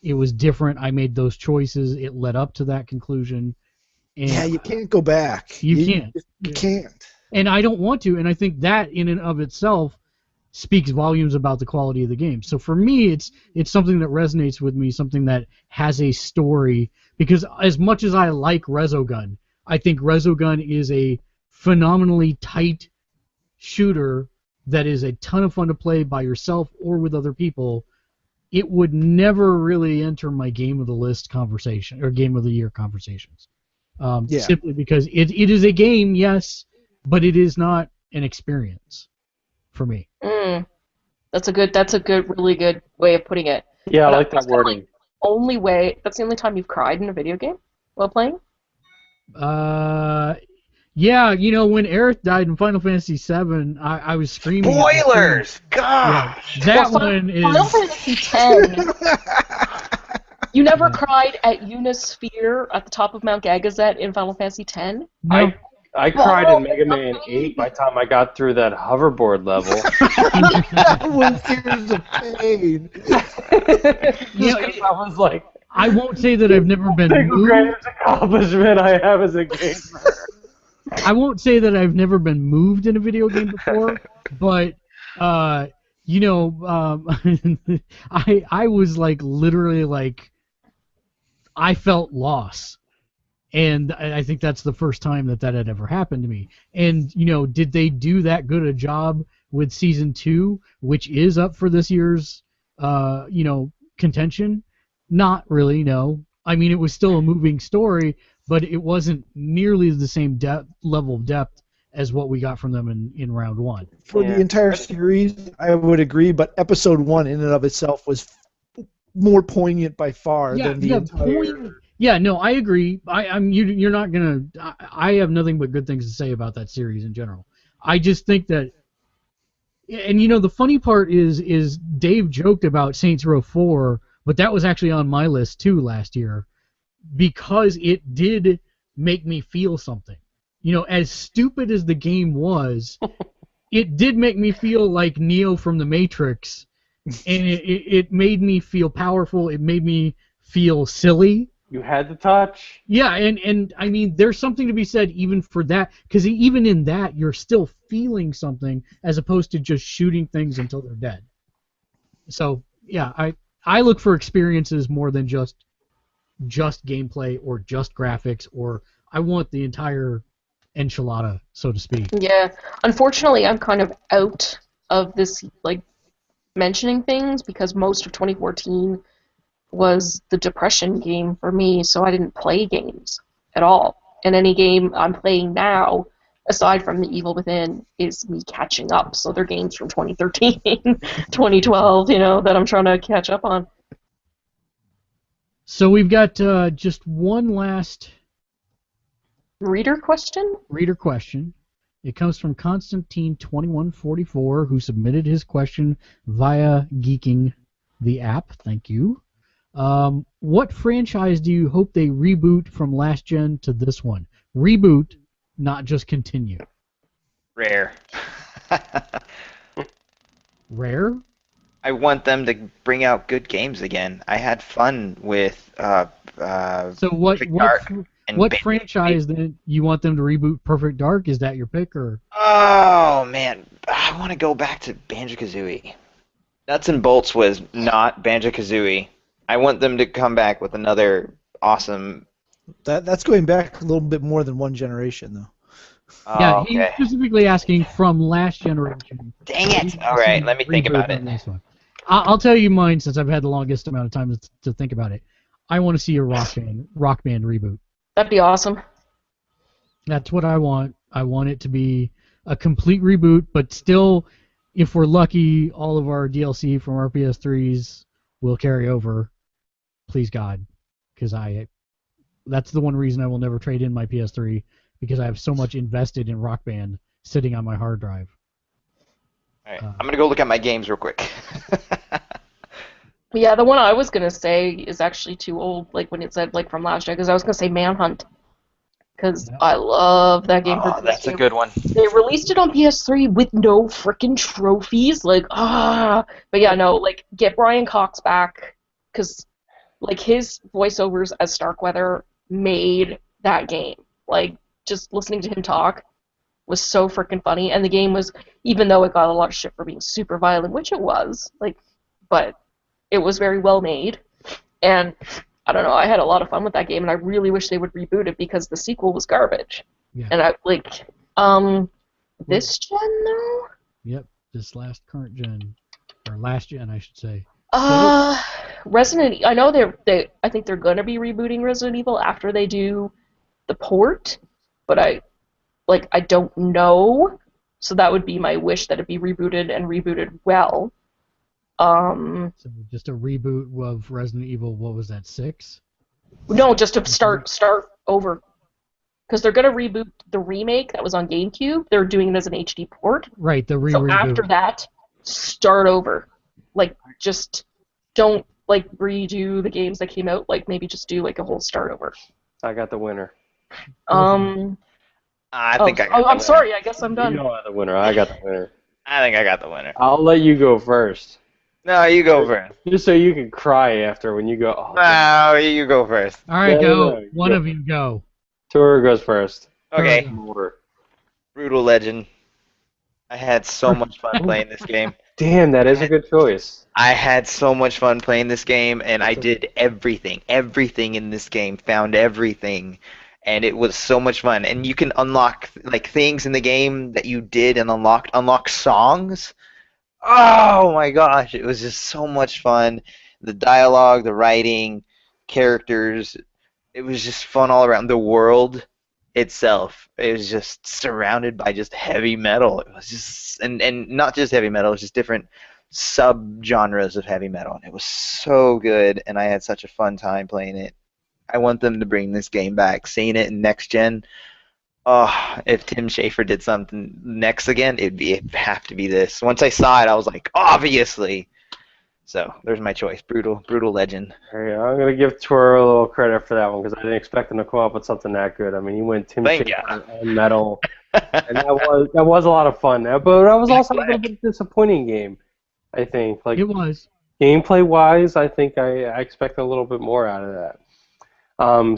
It was different. I made those choices. It led up to that conclusion. And yeah, you can't go back. You can't. You can't. And I don't want to. And I think that in and of itself speaks volumes about the quality of the game. So for me, it's something that resonates with me, something that has a story. Because as much as I like Resogun, I think Resogun is a phenomenally tight shooter that is a ton of fun to play by yourself or with other people. It would never really enter my game of the list conversation or game of the year conversations. Simply because it is a game, yes, but it is not an experience for me. That's a really good way of putting it. Yeah, I like that wording. That's the only time you've cried in a video game while playing? Yeah, when Aerith died in Final Fantasy VII, I was screaming. Spoilers! God! Yeah, that one is... Final Fantasy X. You never cried at Unisphere at the top of Mount Gagazet in Final Fantasy X? No. I cried in Mega Man 8 by the time I got through that hoverboard level. That was tears of pain. I was like... I won't say that I've never been moved. The greatest accomplishment I have as a gamer. I won't say that I've never been moved in a video game before, but I was literally I felt loss, And I think that's the first time that had ever happened to me. And, did they do that good a job with Season 2, which is up for this year's, contention? Not really, no. I mean, it was still a moving story, but it wasn't nearly the same level of depth as what we got from them in round 1. For the entire series, I would agree, but episode 1 in and of itself was more poignant by far than the entire... Yeah, no, I agree. You're not gonna. I have nothing but good things to say about that series in general. I just think that, and the funny part is Dave joked about Saints Row 4, but that was actually on my list too last year, because it did make me feel something. As stupid as the game was, it did make me feel like Neo from the Matrix, and it made me feel powerful. It made me feel silly. You had the touch. Yeah, and I mean, there's something to be said even for that, because even in that, you're still feeling something as opposed to just shooting things until they're dead. So, yeah, I look for experiences more than just gameplay or just graphics, or I want the entire enchilada, so to speak. Yeah, unfortunately, I'm kind of out of this, mentioning things, because most of 2014 was the depression game for me, so I didn't play games at all. And any game I'm playing now, aside from The Evil Within, is me catching up. So they're games from 2013, 2012, that I'm trying to catch up on. So we've got just one last reader question. It comes from Constantine2144, who submitted his question via Geeking the app. Thank you. What franchise do you hope they reboot from last gen to this one? Reboot, not just continue. Rare. Rare? I want them to bring out good games again. I had fun with So what franchise then you want them to reboot? Perfect Dark? Is that your pick, or? Oh man, I want to go back to Banjo-Kazooie. Nuts and Bolts was not Banjo-Kazooie. I want them to come back with another awesome... That's going back a little bit more than one generation, though. Oh, yeah, okay. he's specifically asking from last generation. Dang it! All right, let me think about it. I'll tell you mine, since I've had the longest amount of time to think about it. I want to see a rock band reboot. That'd be awesome. That's what I want. I want it to be a complete reboot, but still, if we're lucky, all of our DLC from our PS3s will carry over. Please God, because that's the one reason I will never trade in my PS3, because I have so much invested in Rock Band sitting on my hard drive. All right, I'm gonna go look at my games real quick. Yeah, the one I was gonna say is actually too old, when it said from last year, because I was gonna say Manhunt, because I love that game. Oh, that's a good one. They released it on PS3 with no frickin' trophies, but yeah, no, get Brian Cox back, because his voiceovers as Starkweather made that game. Just listening to him talk was so freaking funny, and the game was, even though it got a lot of shit for being super violent, which it was, but it was very well made, and I don't know, I had a lot of fun with that game, and I really wish they would reboot it, because the sequel was garbage. Yeah. And this gen, though? Yep, this current gen, or last gen, I should say. Resident. I know I think they're gonna be rebooting Resident Evil after they do the port, but I don't know. So that would be my wish, that it be rebooted and rebooted well. So just a reboot of Resident Evil. What was that, 6? No, just to start over. Because they're gonna reboot the remake that was on GameCube. They're doing it as an HD port. Right, the So reboot. after that, start over. Just don't redo the games that came out. Maybe just do a whole start over. I got the winner. I think I got the I'm winner. sorry. I guess I'm done. You know I'm the winner. I got the winner. I think I got the winner. I'll let you go first. No, you go first. Just so you can cry after when you go. Oh, No, you go first. All right, No, go. One of you go. Tour goes first. Okay. Order. Brutal Legend. I had so much fun playing this game. Damn, that is a good choice. I had so much fun playing this game, and I did everything in this game, found everything, and it was so much fun. And you can unlock like things in the game that you did and unlock songs. Oh my gosh, it was just so much fun. The dialogue, the writing, characters, it was just fun all around. The world itself, it was just surrounded by just heavy metal. It was just and not just heavy metal, it was just different sub-genres of heavy metal. And it was so good, and I had such a fun time playing it. I want them to bring this game back. Seeing it in next gen. Oh, if Tim Schafer did something next again, it'd have to be this. Once I saw it, I was like, obviously. So there's my choice. Brutal Legend. Yeah, I'm gonna give Tor a little credit for that one because I didn't expect him to come up with something that good. I mean, he went Tim Schafer and metal, and that was a lot of fun. But that was also a little bit disappointing game. I think like It was. gameplay wise, I think I expect a little bit more out of that.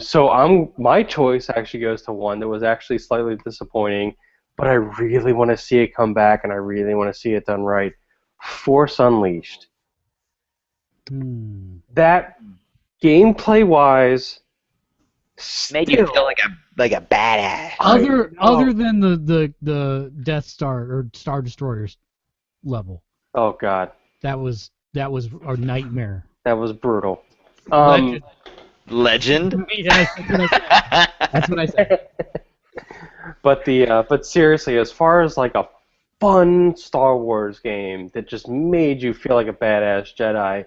So my choice actually goes to one that was actually slightly disappointing, but I really want to see it come back and I really want to see it done right. Force Unleashed. That gameplay wise Made you feel like a badass. Other than the Death Star or Star Destroyers level. Oh god. That was a nightmare. That was brutal. Legend? Yes, that's what I said. But seriously, as far as like a fun Star Wars game that just made you feel like a badass Jedi,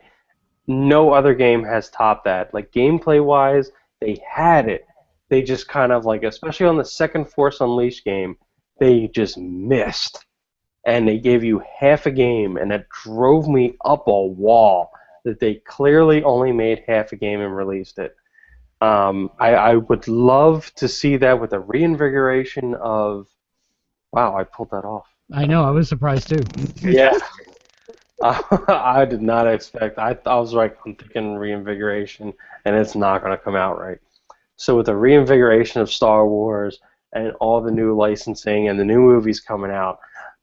no other game has topped that. Like gameplay wise, they had it. They just kind of like, especially on the second Force Unleashed game, they just missed. And they gave you half a game, and it drove me up a wall that they clearly only made half a game and released it. I would love to see that with a reinvigoration of... Wow, I pulled that off. I know, I was surprised too. Yeah. I did not expect... I was like, I'm thinking reinvigoration, and it's not going to come out right. So with the reinvigoration of Star Wars and all the new licensing and the new movies coming out,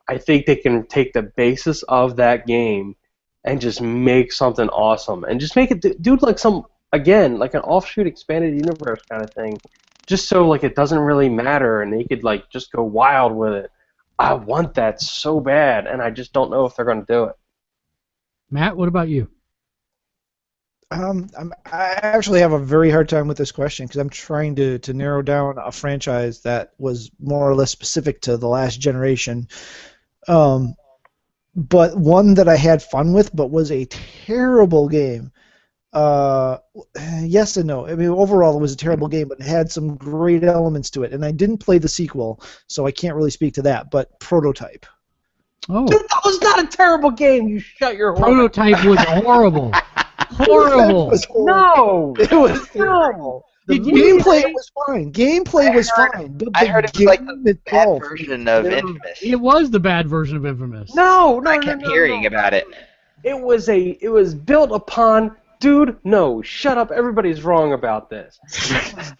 I think they can take the basis of that game and just make something awesome. And just make it, dude, like like an offshoot expanded universe kind of thing. Just so, like, it doesn't really matter and they could, like, just go wild with it. I want that so bad, and I just don't know if they're going to do it. Matt, what about you? I actually have a very hard time with this question because I'm trying to narrow down a franchise that was more or less specific to the last generation. But one that I had fun with, but was a terrible game. Yes and no. I mean, overall, it was a terrible game, but it had some great elements to it. And I didn't play the sequel, so I can't really speak to that. But Prototype. Oh, Dude, that was not a terrible game. You shut your whore. Prototype was horrible. Horrible. No. It was terrible. The gameplay was fine. Gameplay was fine. But I heard it was like the bad itself, version of Infamous. It was the bad version of Infamous. No. I kept hearing about it. It was built upon. Dude, no, shut up. Everybody's wrong about this.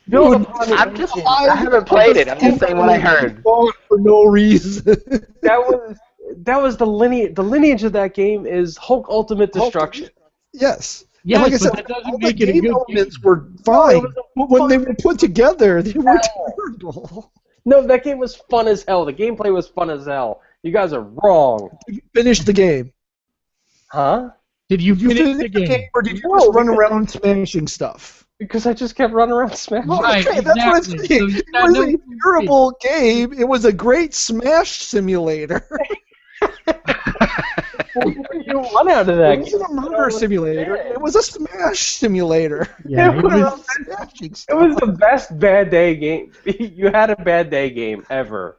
Built upon the I'm just, I haven't played it. I'm just saying what I heard. For no reason. That was the lineage of that game is Hulk Ultimate Destruction. Yes. Yes, And like I but said, that doesn't all make the it a game good elements game. were fine. But when they were put together, they were terrible. No, that game was fun as hell. The gameplay was fun as hell. You guys are wrong. You finished the game. Huh? Did you Did you finish the game? or did you just run around smashing stuff? Because I just kept running around smashing. Right, Okay, that's what I'm exactly. saying. So you It got was no a terrible game. It was a great Smash simulator. You run out of that It wasn't a murder simulator. It was a Smash simulator. Yeah, it was, Smashing It stuff. was the best bad day game. You had a bad day game ever.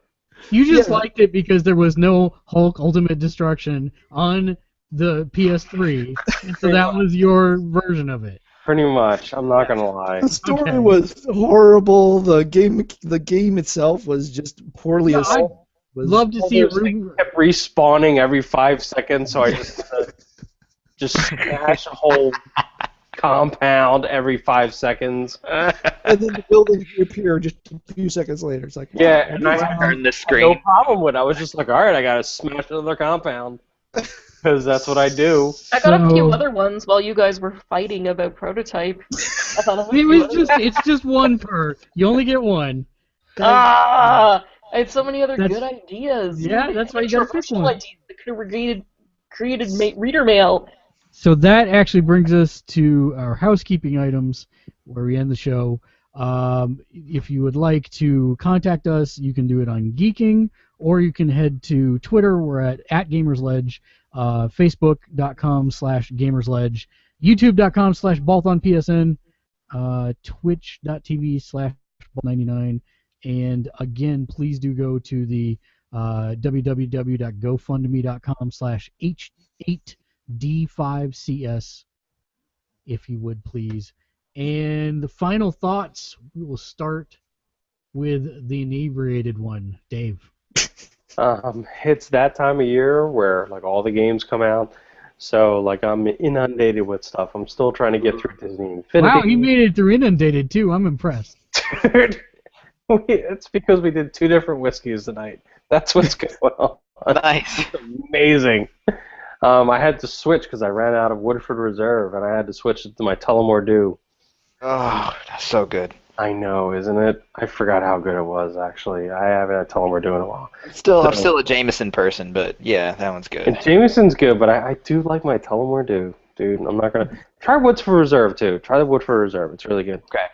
you just Yeah. liked it because there was no Hulk Ultimate Destruction on the PS3, and so that was your version of it. Pretty much. I'm not gonna lie. The story Okay. was horrible. The game itself was just poorly Yeah, assaulted. Love to see it. Those things kept respawning every 5 seconds, so I just smash a whole compound every 5 seconds. And then the buildings reappear just a few seconds later. It's like, wow. Yeah, and I had Turn the no screen. problem with it. I was just like, all right, I gotta smash another compound because that's what I do. I got a few So- other ones while you guys were fighting about Prototype. It's just one per. You only get one. I had so many other That's- good ideas. yeah, that's why you gotta pick Controversial one. ideas that could have created reader mail. So that actually brings us to our housekeeping items, where we end the show. If you would like to contact us, you can do it on Geeking, or you can head to Twitter. We're at Gamersledge, Facebook.com/Gamersledge, YouTube.com/BalthonPSN, Twitch.tv/Balt99, and again, please do go to the www.gofundme.com/H8D5CS, if you would please. And the final thoughts, we will start with the inebriated one, Dave. It's that time of year where like all the games come out, so like I'm inundated with stuff. I'm still trying to get through Disney Infinity. Wow, he made it through Inundated too. I'm impressed. Dude, it's because we did 2 different whiskeys tonight. That's what's going on. Nice. It's amazing. I had to switch because I ran out of Woodford Reserve, and I had to switch it to my Tullamore Dew. Oh, that's so good. I know, isn't it? I forgot how good it was, actually. I haven't had Tullamore Dew in a while. I'm still a Jameson person, but yeah, that one's good. And Jameson's good, but I do like my Tullamore Dew, dude. I'm not going to... Try Woodford Reserve, too. Try the Woodford Reserve. It's really good. Okay.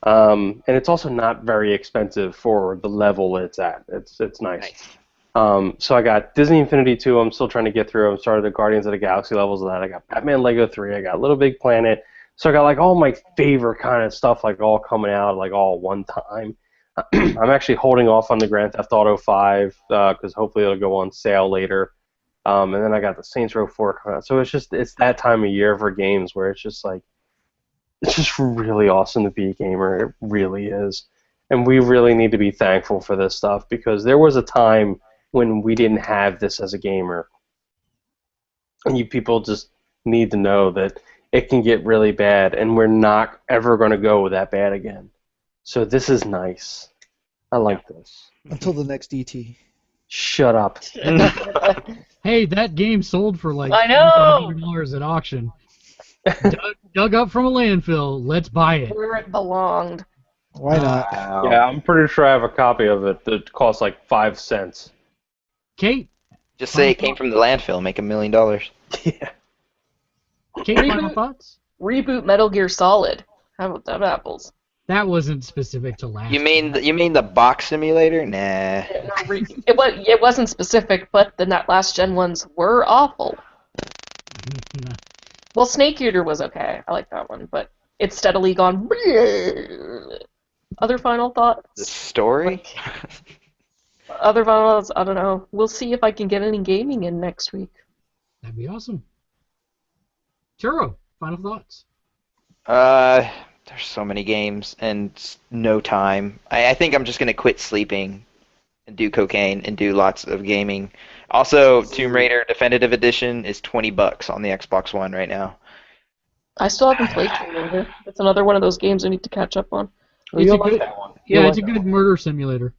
And it's also not very expensive for the level it's at. It's nice. So I got Disney Infinity 2. I'm still trying to get through. I'm started the Guardians of the Galaxy levels of that. I got Batman Lego 3. I got Little Big Planet. So I got like all my favorite kind of stuff like all coming out like all at one time. I'm actually holding off on the Grand Theft Auto 5 because hopefully it'll go on sale later. And then I got the Saints Row 4 coming out. So it's that time of year for games where it's just like it's just really awesome to be a gamer. It really is. And we really need to be thankful for this stuff because there was a time when we didn't have this as a gamer. And you people just need to know that it can get really bad, and we're not ever going to go that bad again. So this is nice. I like this. Until the next ET. Shut up. Hey, that game sold for like I know! $100 at auction. Dug up from a landfill. Let's buy it. Where it belonged. Why not? Yeah, I'm pretty sure I have a copy of it that costs like 5 cents. Kate, Just say it came from the landfill, make $1 million. Yeah. Kate, final thoughts? Reboot Metal Gear Solid. How about them apples? That wasn't specific to last. You mean the box simulator? Nah. It wasn't specific, but the last gen ones were awful. Well, Snake Eater was okay. I like that one, but it's steadily gone. Other final The thoughts? story? Other final thoughts? I don't know. We'll see if I can get any gaming in next week. That'd be awesome. Churro, final thoughts? There's so many games and no time. I think I'm just gonna quit sleeping and do cocaine and do lots of gaming. Also, Tomb Raider Definitive Edition is $20 on the Xbox One right now. I still haven't played Tomb Raider. It's another one of those games I need to catch up on. It's a like good, that one. yeah, You'll it's a like good murder simulator.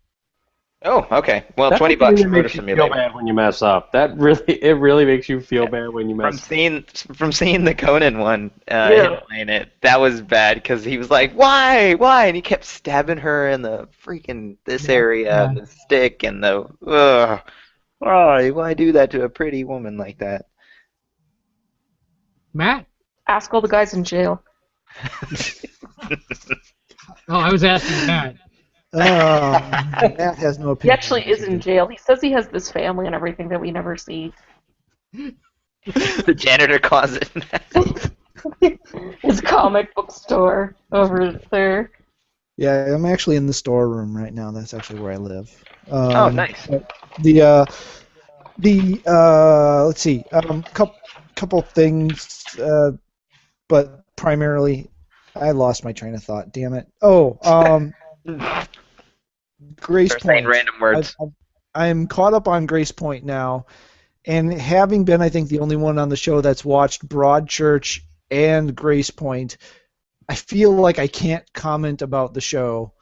Oh, okay. Well, That's $20 the thing that for Murder makes you feel Simulator. bad when you mess up. It really makes you feel bad when you From mess up. seeing the Conan one, Yeah. him playing it, that was bad because he was like, why, and he kept stabbing her in the freaking this area, and the stick, and the why do that to a pretty woman like that? Matt? Ask all the guys in jail. Oh, I was asking Matt. Matt has no He opinion. actually is in jail. He says he has this family and everything that we never see. The janitor closet. His comic book store over there. Yeah, I'm actually in the storeroom right now. That's actually where I live. Oh, nice. Let's see, couple things, but primarily, I lost my train of thought. Damn it! Grace Start saying Point. random words. I'm caught up on Grace Point now, and having been, I think, the only one on the show that's watched Broadchurch and Grace Point, I feel like I can't comment about the show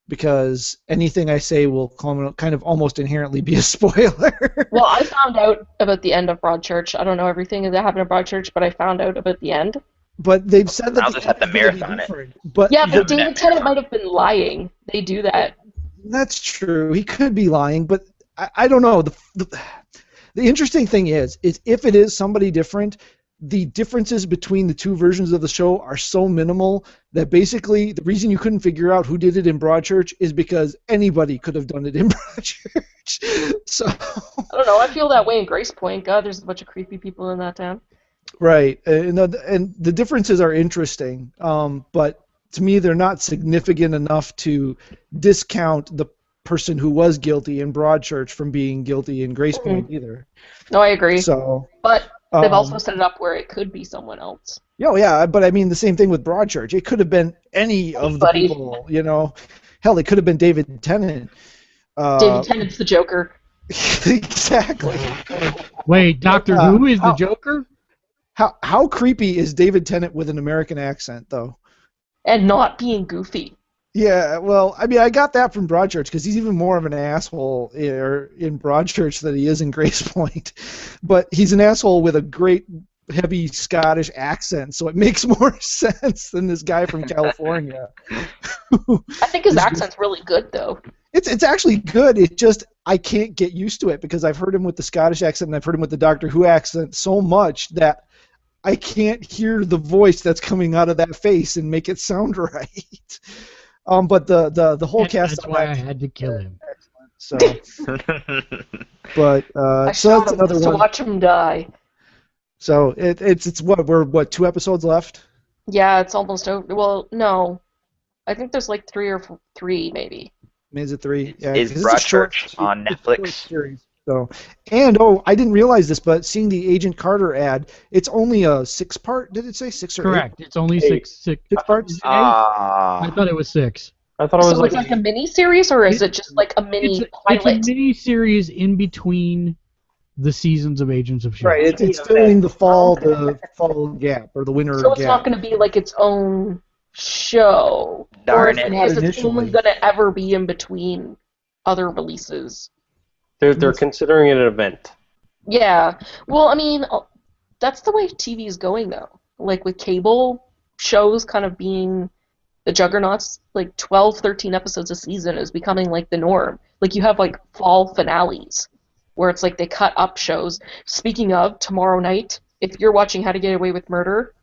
because anything I say will kind of almost inherently be a spoiler. Well, I found out about the end of Broadchurch. I don't know everything that happened at Broadchurch, but I found out about the end. But they've said that I'll just have to marathon it. But Yeah, but David Tennant might have been lying. They do that. that's true. He could be lying, but I don't know. The interesting thing is if it is somebody different, the differences between the two versions of the show are so minimal that basically the reason you couldn't figure out who did it in Broadchurch is because anybody could have done it in Broadchurch. So I don't know. I feel that way in Grace Point. God, there's a bunch of creepy people in that town. right, and the differences are interesting, but to me they're not significant enough to discount the person who was guilty in Broadchurch from being guilty in Grace Point either. No, I agree. So. But they've also set it up where it could be someone else. Yeah, but I mean the same thing with Broadchurch. It could have been any of the people, you know. Hell, it could have been David Tennant. David Tennant's the Joker. Exactly. Wait, Doctor Who is the Joker? How creepy is David Tennant with an American accent, though? And not being goofy. Yeah, well, I mean, I got that from Broadchurch because he's even more of an asshole in Broadchurch than he is in Grace Point. But he's an asshole with a great, heavy Scottish accent, so it makes more sense than this guy from California. I think his accent's really good, though. It's actually good. It just I can't get used to it because I've heard him with the Scottish accent and I've heard him with the Doctor Who accent so much that I can't hear the voice that's coming out of that face and make it sound right. But the whole cast. That's why I had to kill him. Excellent. So, but so that's another one. To watch him die. So it's we're 2 episodes left. Yeah, it's almost over. Well, no, I think there's like 3 maybe. Is it 3? Yeah, Is Broadchurch on Netflix? So, and I didn't realize this, but seeing the Agent Carter ad, it's only a 6-part. Did it say 6 or 8? Correct. It's only 6 parts. I thought it was 6. I thought it was So it's like a mini-series, or is it just like a mini pilot? It's a mini-series in between the seasons of Agents of S.H.I.E.L.D. Right, it's filling the fall gap or the winter So it's gap. not going to be like its own show, Darn or it. is it only going to ever be in between other releases? They're considering it an event. Yeah. Well, I mean, that's the way TV is going, though. Like, with cable shows kind of being the juggernauts, like 12, 13 episodes a season is becoming, like, the norm. Like, you have, like, fall finales, where it's like they cut up shows. Speaking of, tomorrow night, if you're watching How to Get Away with Murder,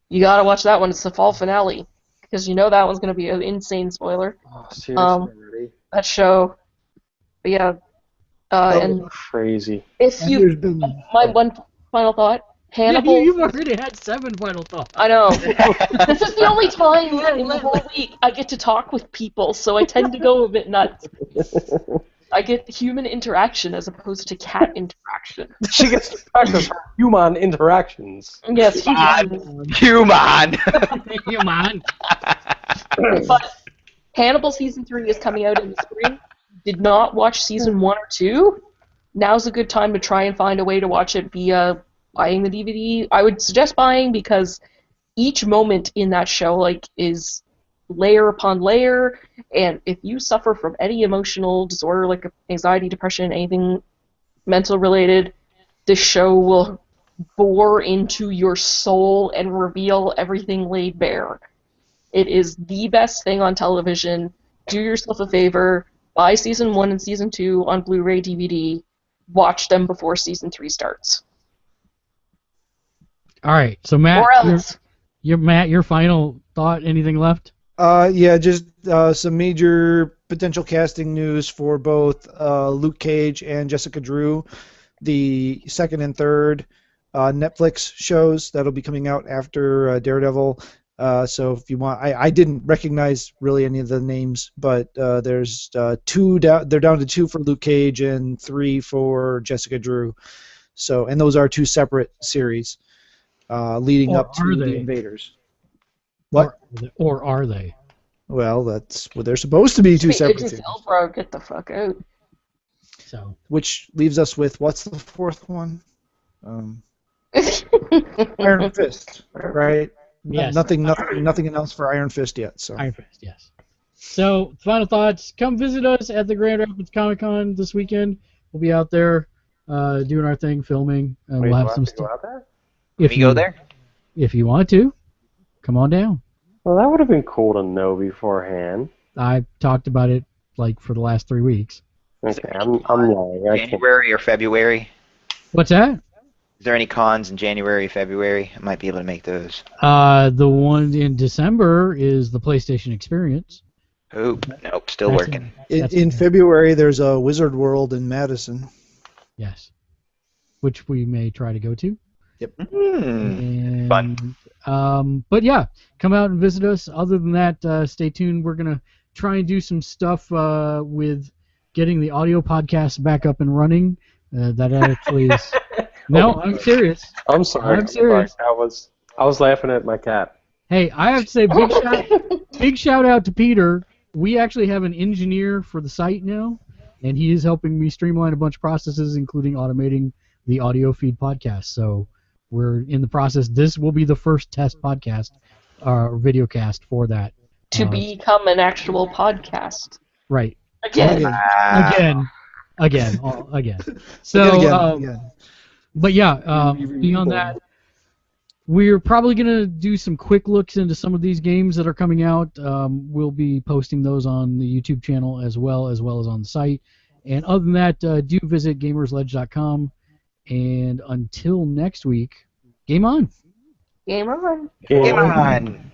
you gotta watch that one. It's the fall finale. Because you know that one's going to be an insane spoiler. Oh, seriously, that show. But yeah. And crazy. if you, my one final thought, Hannibal. You've already had 7 final thoughts. I know. This is the only time in the whole week I get to talk with people, so I tend to go a bit nuts. I get human interaction as opposed to cat interaction. She gets to practice her human interactions. Yes, Human. Human. But Hannibal season 3 is coming out in the spring. Did not watch season 1 or 2. Now's a good time to try and find a way to watch it via buying the DVD. I would suggest buying because each moment in that show is layer upon layer, and if you suffer from any emotional disorder like anxiety, depression, anything mental related, this show will bore into your soul and reveal everything laid bare. It is the best thing on television. Do yourself a favor. Buy season 1 and season 2 on Blu-ray DVD. Watch them before season 3 starts. All right, so Matt, Or else. your final thought? Anything left? Yeah, just some major potential casting news for both Luke Cage and Jessica Drew, the 2nd and 3rd Netflix shows that'll be coming out after Daredevil. So if you want, I didn't recognize really any of the names, but there's 2 down. They're down to 2 for Luke Cage and 3 for Jessica Drew. So, and those are 2 separate series leading up to the Invaders. What? Or are they? Well, that's what they're supposed to be 2 separate series. Bro, get the fuck out. So. Which leaves us with what's the 4th one? Iron Fist, right? Yes. Nothing announced for Iron Fist yet. So. Iron Fist, yes. So, final thoughts. Come visit us at the Grand Rapids Comic Con this weekend. We'll be out there doing our thing, filming, and we'll have some stuff. If you go there, if you want to. come on down. Well, that would have been cool to know beforehand. I talked about it like for the last 3 weeks. Okay, I'm lying. I can't. January or February? What's that? Is there any cons in January, February? I might be able to make those. The one in December is the PlayStation Experience. Oop, nope, still That's working. In February, there's a Wizard World in Madison. Yes. Which we may try to go to. Hmm. Fun. But yeah, come out and visit us. Other than that, stay tuned. We're going to try and do some stuff with getting the audio podcast back up and running. That actually is... No, I'm serious. I'm sorry. I'm serious. I was laughing at my cat. Hey, I have to say big shout out to Peter. We actually have an engineer for the site now, and he is helping me streamline a bunch of processes, including automating the audio feed podcast. So we're in the process. This will be the first test podcast, video cast for that. To become an actual podcast. Right. Again. Again. So, Again. but yeah, beyond that, we're probably going to do some quick looks into some of these games that are coming out. We'll be posting those on the YouTube channel as well as on the site. And other than that, do visit Gamersledge.com. And until next week, game on. Game on. Game on.